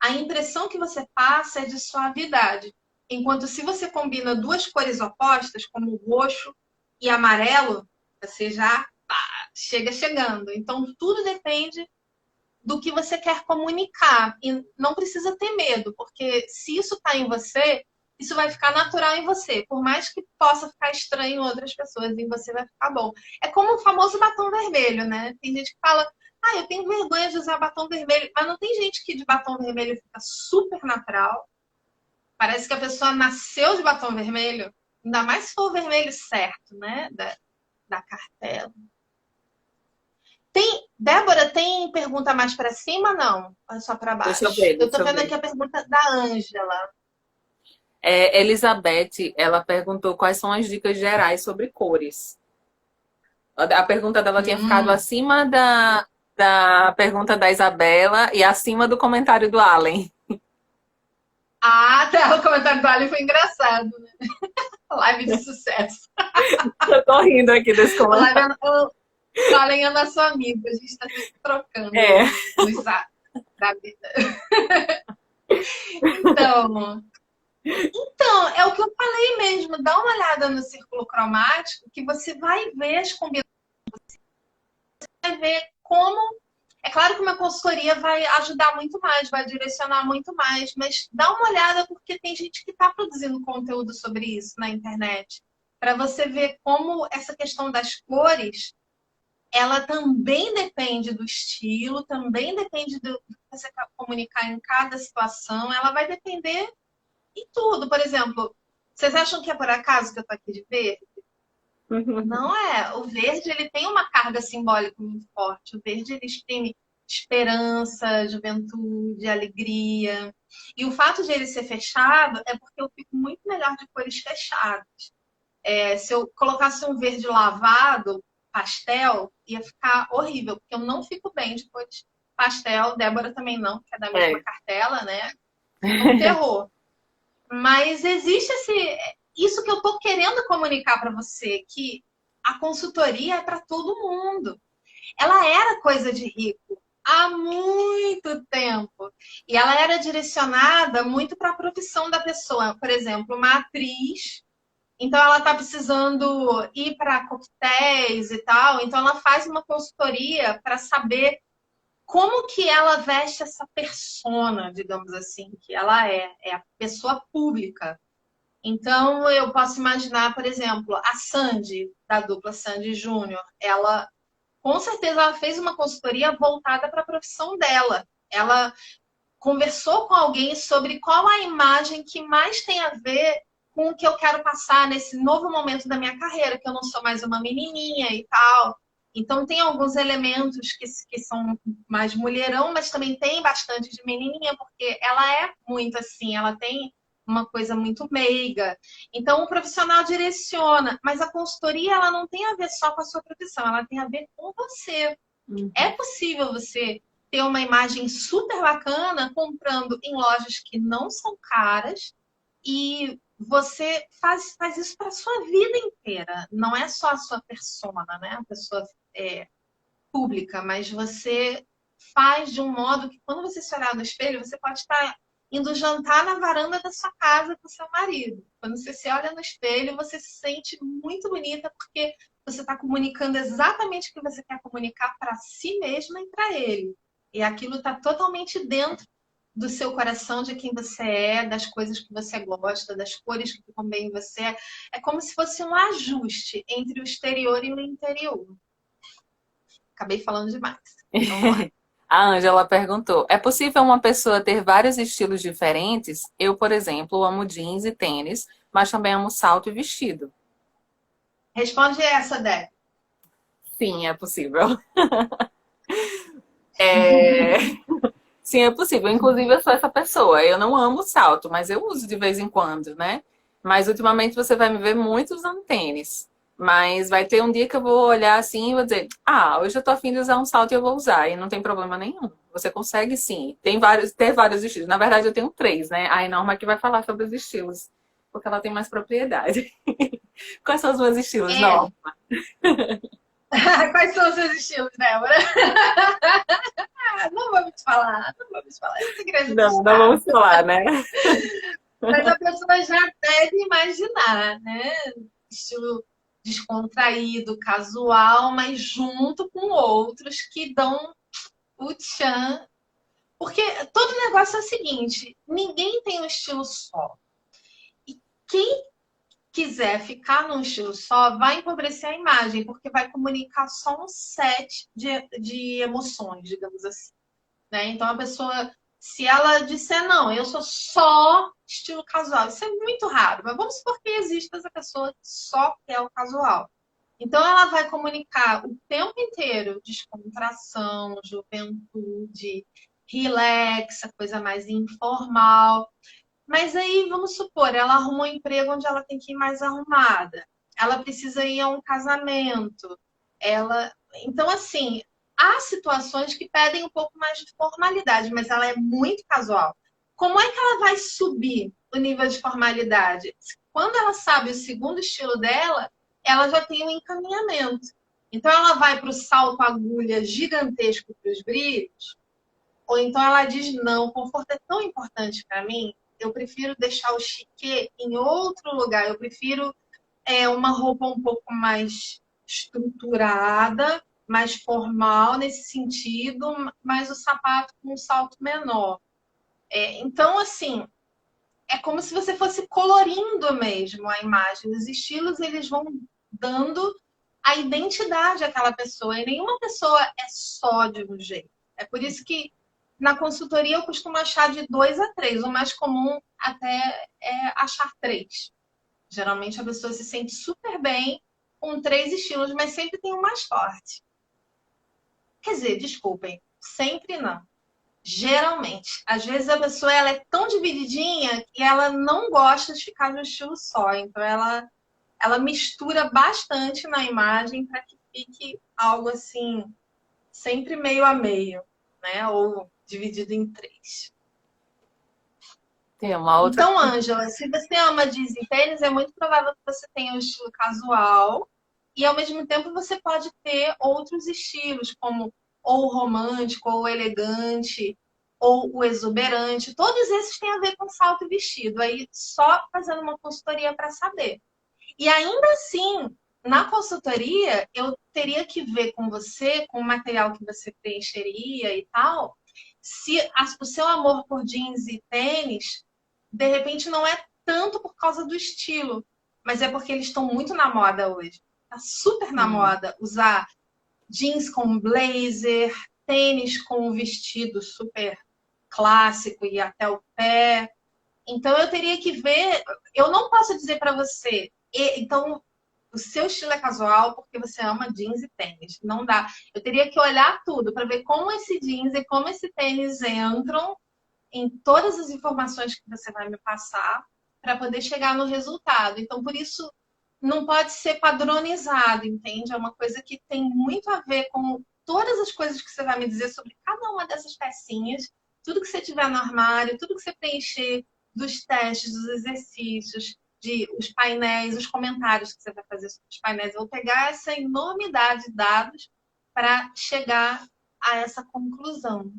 a impressão que você passa é de suavidade. Enquanto se você combina duas cores opostas, como roxo e amarelo, você já chega chegando. Então, tudo depende do que você quer comunicar. E não precisa ter medo, porque se isso está em você, isso vai ficar natural em você. Por mais que possa ficar estranho em outras pessoas, em você vai ficar bom. É como o famoso batom vermelho, né? Tem gente que fala, eu tenho vergonha de usar batom vermelho. Mas não tem gente que de batom vermelho fica super natural. Parece que a pessoa nasceu de batom vermelho. Ainda mais se for o vermelho certo, né? Da cartela. Débora, tem pergunta mais para cima ou não? Ou é só para baixo? Deixa eu ver, Eu deixa tô eu vendo ver. aqui a pergunta da Ângela. Elizabeth, ela perguntou quais são as dicas gerais sobre cores. A pergunta dela tinha ficado acima da pergunta da Isabela e acima do comentário do Allen. Ah, tá. O comentário do Ali foi engraçado, né? Live de sucesso. Eu tô rindo aqui desse comentário. O Allen é nosso amigo. A gente tá sempre trocando no zap da vida. Então, é o que eu falei mesmo. Dá uma olhada no círculo cromático que você vai ver as combinações. Você vai ver como... É claro que uma consultoria vai ajudar muito mais, vai direcionar muito mais, mas dá uma olhada porque tem gente que está produzindo conteúdo sobre isso na internet. Para você ver como essa questão das cores, ela também depende do estilo, também depende do que você quer comunicar em cada situação, ela vai depender em tudo. Por exemplo, vocês acham que é por acaso que eu estou aqui de verde? Não é. O verde, ele tem uma carga simbólica muito forte. O verde, ele exprime esperança, juventude, alegria. E o fato de ele ser fechado é porque eu fico muito melhor de cores fechadas. Se eu colocasse um verde lavado, pastel, ia ficar horrível, porque eu não fico bem de cores pastel. Débora também não, que é da mesma cartela, né? É um terror. Mas existe isso que eu tô querendo comunicar para você, que a consultoria é para todo mundo. Ela era coisa de rico. há muito tempo. E ela era direcionada muito para a profissão da pessoa. Por exemplo, uma atriz, então ela está precisando ir para coquetéis e tal, então ela faz uma consultoria para saber como que ela veste essa persona, digamos assim, que ela é a pessoa pública. Então eu posso imaginar, por exemplo, a Sandy, da dupla Sandy Júnior, ela com certeza ela fez uma consultoria voltada para a profissão dela. Ela conversou com alguém sobre qual a imagem que mais tem a ver com o que eu quero passar nesse novo momento da minha carreira, que eu não sou mais uma menininha e tal. Então, tem alguns elementos que são mais mulherão, mas também tem bastante de menininha, porque ela é muito assim, ela tem uma coisa muito meiga. Então, o profissional direciona, mas a consultoria ela não tem a ver só com a sua profissão, ela tem a ver com você. É possível você ter uma imagem super bacana comprando em lojas que não são caras e você faz isso para a sua vida inteira. Não é só a sua persona, né? A pessoa pública, mas você faz de um modo que quando você se olhar no espelho, você pode estar indo jantar na varanda da sua casa com seu marido. Quando você se olha no espelho, você se sente muito bonita porque você está comunicando exatamente o que você quer comunicar para si mesma e para ele. E aquilo está totalmente dentro do seu coração, de quem você é, das coisas que você gosta, das cores que ficam bem em você. É como se fosse um ajuste entre o exterior e o interior. Acabei falando demais. Vamos lá. A Ângela perguntou: é possível uma pessoa ter vários estilos diferentes? Eu, por exemplo, amo jeans e tênis, mas também amo salto e vestido. Responde essa, Débora. Sim, é possível. É... Sim, é possível. Inclusive, eu sou essa pessoa. Eu não amo salto, mas eu uso de vez em quando, né? Mas ultimamente você vai me ver muito usando tênis. Mas vai ter um dia que eu vou olhar assim e vou dizer: ah, hoje eu tô afim de usar um salto e eu vou usar. E não tem problema nenhum. Você consegue sim. Ter vários estilos. Na verdade, eu tenho três, né? A Norma que vai falar sobre os estilos. Porque ela tem mais propriedade. Quais são os meus estilos, Norma? Quais são os seus estilos, Débora? Não vou te falar, não vou te falar. É segredo. Não vamos falar, né? Mas a pessoa já deve imaginar, né? Estilo descontraído, casual, mas junto com outros que dão o tchan. Porque todo negócio é o seguinte: ninguém tem um estilo só. E quem quiser ficar num estilo só, vai empobrecer a imagem, porque vai comunicar só um set de emoções, digamos assim. Né? Então, a pessoa, se ela disser, não, eu sou só estilo casual, isso é muito raro, mas vamos supor que exista essa pessoa que só quer o casual. Então, ela vai comunicar o tempo inteiro descontração, juventude, relax, a coisa mais informal. Mas aí, vamos supor, ela arrumou um emprego onde ela tem que ir mais arrumada. Ela precisa ir a um casamento. Então, assim, há situações que pedem um pouco mais de formalidade, mas ela é muito casual. Como é que ela vai subir o nível de formalidade? Quando ela sabe o segundo estilo dela, ela já tem um encaminhamento. Então, ela vai para o salto agulha gigantesco para os brilhos, ou então ela diz, não, o conforto é tão importante para mim, eu prefiro deixar o chiquê em outro lugar. Eu prefiro uma roupa um pouco mais estruturada, mais formal nesse sentido, mas o sapato com um salto menor. Então, assim, é como se você fosse colorindo mesmo a imagem. Os estilos, eles vão dando a identidade àquela pessoa. E nenhuma pessoa é só de um jeito. É por isso que na consultoria eu costumo achar de 2 a 3. O mais comum até é achar 3. Geralmente a pessoa se sente super bem com 3 estilos, mas sempre tem um mais forte. Quer dizer, desculpem, sempre não. Geralmente. Às vezes a pessoa ela é tão divididinha que ela não gosta de ficar no estilo só. Então ela mistura bastante na imagem para que fique algo assim, sempre meio a meio, né? Ou dividido em 3. Tem uma outra. Então, Ângela, se você ama jeans e tênis, é muito provável que você tenha um estilo casual e, ao mesmo tempo, você pode ter outros estilos, como ou o romântico, ou o elegante, ou o exuberante. Todos esses têm a ver com salto e vestido. Aí só fazendo uma consultoria para saber. E ainda assim, na consultoria, eu teria que ver com você, com o material que você preencheria e tal, se o seu amor por jeans e tênis, de repente, não é tanto por causa do estilo, mas é porque eles estão muito na moda hoje. Tá super na Sim. moda usar jeans com blazer, tênis com um vestido super clássico e até o pé. Então eu teria que ver, eu não posso dizer para você, então o seu estilo é casual porque você ama jeans e tênis. Não dá. Eu teria que olhar tudo para ver como esse jeans e como esse tênis entram em todas as informações que você vai me passar para poder chegar no resultado. Então, por isso, não pode ser padronizado, entende? É uma coisa que tem muito a ver com todas as coisas que você vai me dizer sobre cada uma dessas pecinhas, tudo que você tiver no armário, tudo que você preencher dos testes, dos exercícios, os painéis, os comentários que você vai fazer sobre os painéis. Eu vou pegar essa enormidade de dados para chegar a essa conclusão.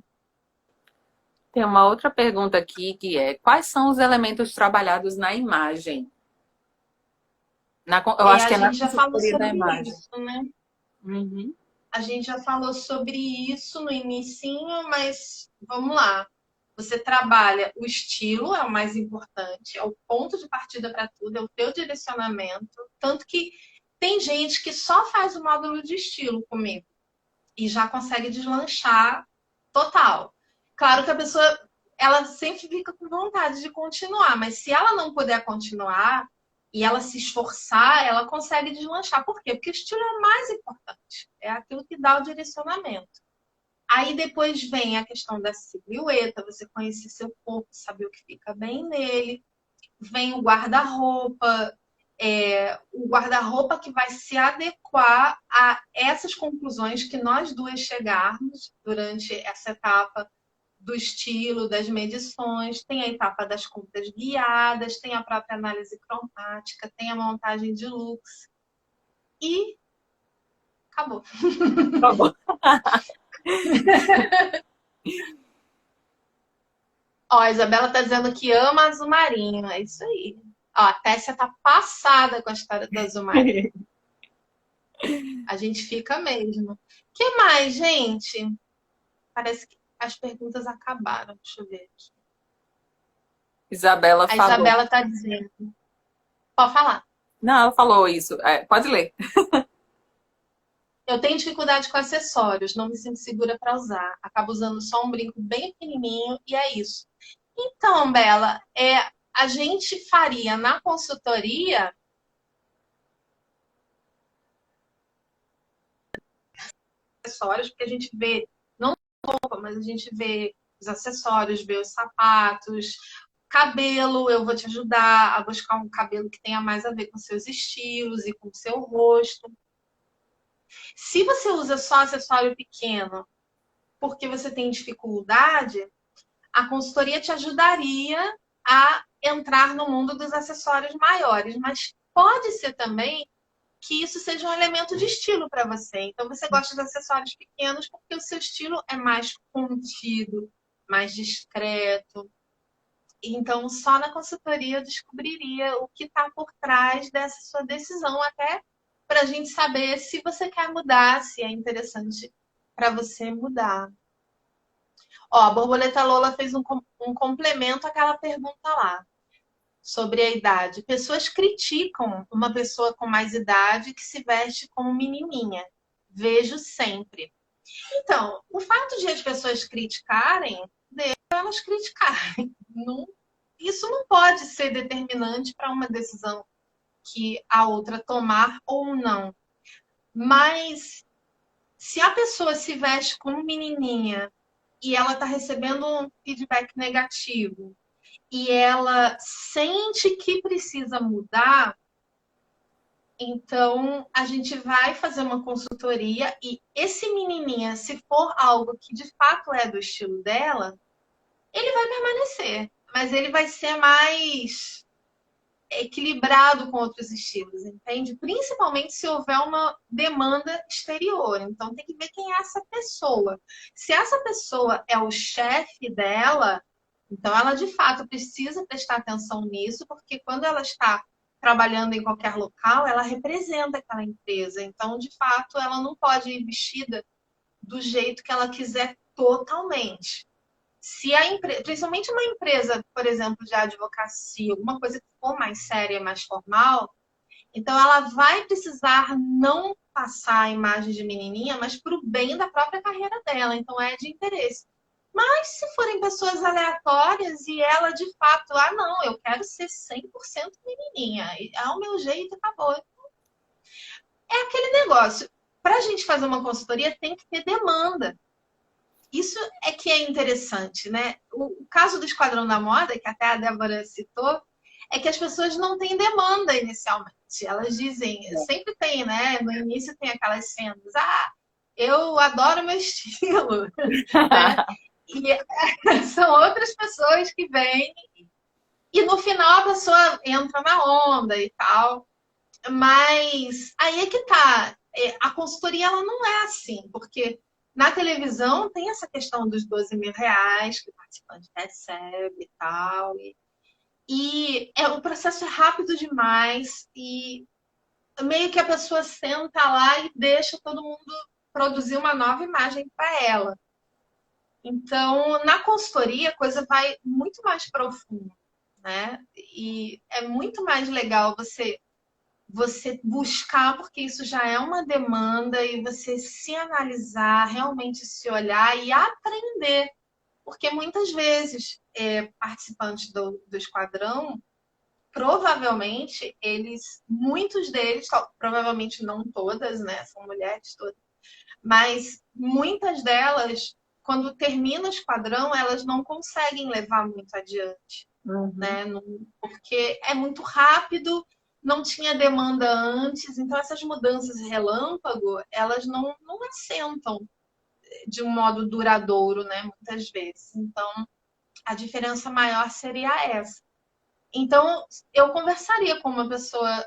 Tem uma outra pergunta aqui que é: quais são os elementos trabalhados na imagem? Eu acho A que é na gente já falou consultoria da sobre imagem. isso, né? Uhum. A gente já falou sobre isso no inicinho, mas vamos lá. Você trabalha o estilo, é o mais importante, é o ponto de partida para tudo, é o teu direcionamento. Tanto que tem gente que só faz o módulo de estilo comigo e já consegue deslanchar total. Claro que a pessoa, ela sempre fica com vontade de continuar, mas se ela não puder continuar e ela se esforçar, ela consegue deslanchar. Por quê? Porque o estilo é o mais importante, é aquilo que dá o direcionamento. Aí depois vem a questão da silhueta, você conhecer seu corpo, saber o que fica bem nele. Vem o guarda-roupa que vai se adequar a essas conclusões que nós duas chegarmos durante essa etapa do estilo, das medições, tem a etapa das compras guiadas, tem a própria análise cromática, tem a montagem de looks e acabou. Tá bom. Ó, a Isabela tá dizendo que ama azul marinho, é isso aí. Ó, a Tessia tá passada com a história do azul marinho. A gente fica mesmo. O que mais, gente? Parece que as perguntas acabaram. Deixa eu ver aqui. Isabela A falou. Isabela tá dizendo. Pode falar. Não, ela falou isso. Pode ler. Eu tenho dificuldade com acessórios, não me sinto segura para usar. Acabo usando só um brinco bem pequenininho e é isso. Então, Bela, a gente faria na consultoria acessórios, porque a gente vê, não roupa, mas a gente vê os acessórios, vê os sapatos, cabelo, eu vou te ajudar a buscar um cabelo que tenha mais a ver com seus estilos e com o seu rosto. Se você usa só acessório pequeno porque você tem dificuldade, a consultoria te ajudaria a entrar no mundo dos acessórios maiores, mas pode ser também que isso seja um elemento de estilo para você. Então você gosta de acessórios pequenos porque o seu estilo é mais contido, mais discreto. Então só na consultoria eu descobriria o que está por trás dessa sua decisão, até para a gente saber se você quer mudar, se é interessante para você mudar. Ó, a Borboleta Lola fez um complemento àquela pergunta lá sobre a idade. Pessoas criticam uma pessoa com mais idade que se veste como menininha. Vejo sempre. Então, o fato de as pessoas criticarem, deixa elas criticarem. Não, isso não pode ser determinante para uma decisão que a outra tomar ou não. Mas se a pessoa se veste como menininha e ela está recebendo um feedback negativo e ela sente que precisa mudar, então a gente vai fazer uma consultoria e esse menininha, se for algo que de fato é do estilo dela, ele vai permanecer, mas ele vai ser mais equilibrado com outros estilos, entende? Principalmente se houver uma demanda exterior. Então tem que ver quem é essa pessoa. Se essa pessoa é o chefe dela, então ela de fato precisa prestar atenção nisso, porque quando ela está trabalhando em qualquer local, ela representa aquela empresa. Então, de fato, ela não pode ir vestida do jeito que ela quiser totalmente. Se a empresa, principalmente uma empresa, por exemplo, de advocacia, alguma coisa que for mais séria, mais formal, então ela vai precisar não passar a imagem de menininha, mas para o bem da própria carreira dela. Então é de interesse. Mas se forem pessoas aleatórias e ela de fato, não, eu quero ser 100% menininha, é o meu jeito, acabou. É aquele negócio. Para a gente fazer uma consultoria tem que ter demanda. Isso é que é interessante, né? O caso do Esquadrão da Moda, que até a Débora citou, é que as pessoas não têm demanda inicialmente. Elas dizem, sempre tem, né? No início tem aquelas cenas, eu adoro meu estilo, né? E são outras pessoas que vêm e no final a pessoa entra na onda e tal. Mas aí é que tá. A consultoria ela não é assim, porque na televisão tem essa questão dos 12 mil reais que o participante recebe e tal. E o processo é rápido demais e meio que a pessoa senta lá e deixa todo mundo produzir uma nova imagem para ela. Então, na consultoria, a coisa vai muito mais profunda, né? E é muito mais legal você buscar, porque isso já é uma demanda, e você se analisar, realmente se olhar e aprender. Porque muitas vezes, participantes do esquadrão, provavelmente, muitos deles, provavelmente não todas, né? São mulheres todas, mas muitas delas, quando termina o esquadrão, elas não conseguem levar muito adiante, né? Porque é muito rápido, não tinha demanda antes, então essas mudanças relâmpago, elas não assentam de um modo duradouro, né? Muitas vezes. Então, a diferença maior seria essa. Então, eu conversaria com uma pessoa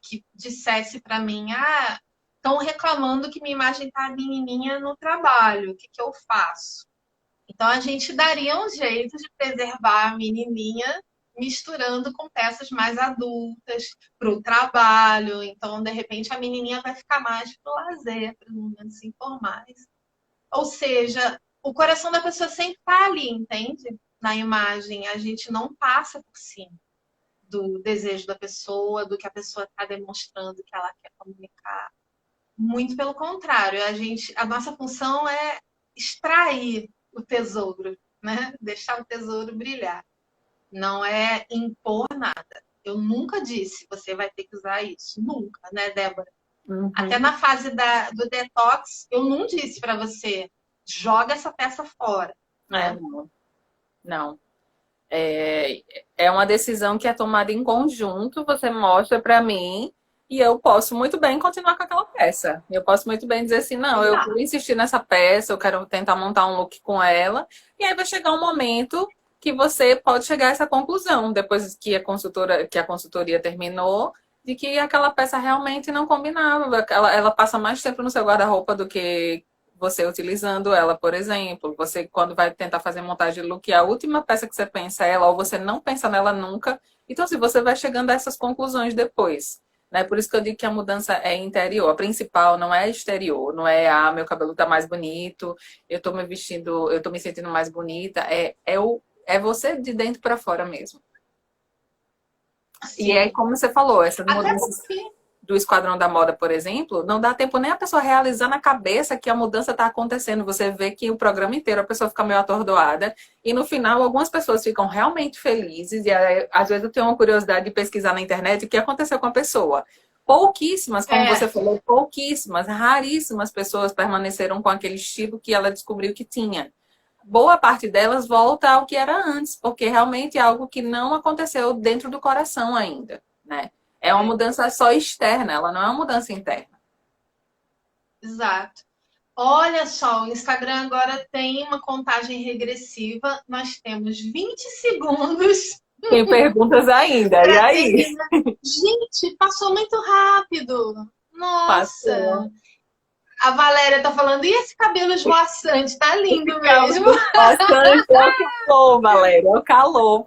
que dissesse para mim, estão reclamando que minha imagem está menininha no trabalho, o que eu faço? Então, a gente daria um jeito de preservar a menininha misturando com peças mais adultas para o trabalho. Então, de repente, a menininha vai ficar mais para o lazer, para os momentos informais. Ou seja, o coração da pessoa sempre está ali, entende? Na imagem, a gente não passa por cima do desejo da pessoa, do que a pessoa está demonstrando que ela quer comunicar. Muito pelo contrário, a nossa função é extrair o tesouro, né? Deixar o tesouro brilhar. Não é impor nada. Eu nunca disse, você vai ter que usar isso. Nunca, né, Débora? Até na fase do detox, eu não disse para você, joga essa peça fora. Né? Não. É uma decisão que é tomada em conjunto, você mostra para mim e eu posso muito bem continuar com aquela peça. Eu posso muito bem dizer assim, não, eu vou insistir nessa peça, eu quero tentar montar um look com ela. E aí vai chegar um momento que você pode chegar a essa conclusão, depois que a consultoria terminou, de que aquela peça realmente não combinava. Ela passa mais tempo no seu guarda-roupa do que você utilizando ela, por exemplo. Você, quando vai tentar fazer montagem de look, a última peça que você pensa é ela, ou você não pensa nela nunca. Então, assim, você vai chegando a essas conclusões depois. Né? Por isso que eu digo que a mudança é interior. A principal não é exterior. Não é, meu cabelo tá mais bonito, eu tô me vestindo, eu tô me sentindo mais bonita. É você de dentro para fora mesmo. Sim. E é como você falou, essas mudanças do Esquadrão da Moda, por exemplo, não dá tempo nem a pessoa realizar na cabeça que a mudança está acontecendo. Você vê que o programa inteiro a pessoa fica meio atordoada e no final algumas pessoas ficam realmente felizes e às vezes eu tenho uma curiosidade de pesquisar na internet o que aconteceu com a pessoa. Pouquíssimas, como você falou, pouquíssimas, raríssimas pessoas permaneceram com aquele estilo que ela descobriu que tinha. Boa parte delas volta ao que era antes, porque realmente é algo que não aconteceu dentro do coração ainda, né? É uma mudança só externa, ela não é uma mudança interna. Exato. Olha só, o Instagram agora tem uma contagem regressiva. Nós temos 20 segundos Tem perguntas ainda, e Pra aí? terminar. Gente, passou muito rápido. Nossa. Passou. A Valéria tá falando, e esse cabelo esvoaçante? Tá lindo Ficava mesmo. bastante, é o calor, Valéria, é o calor.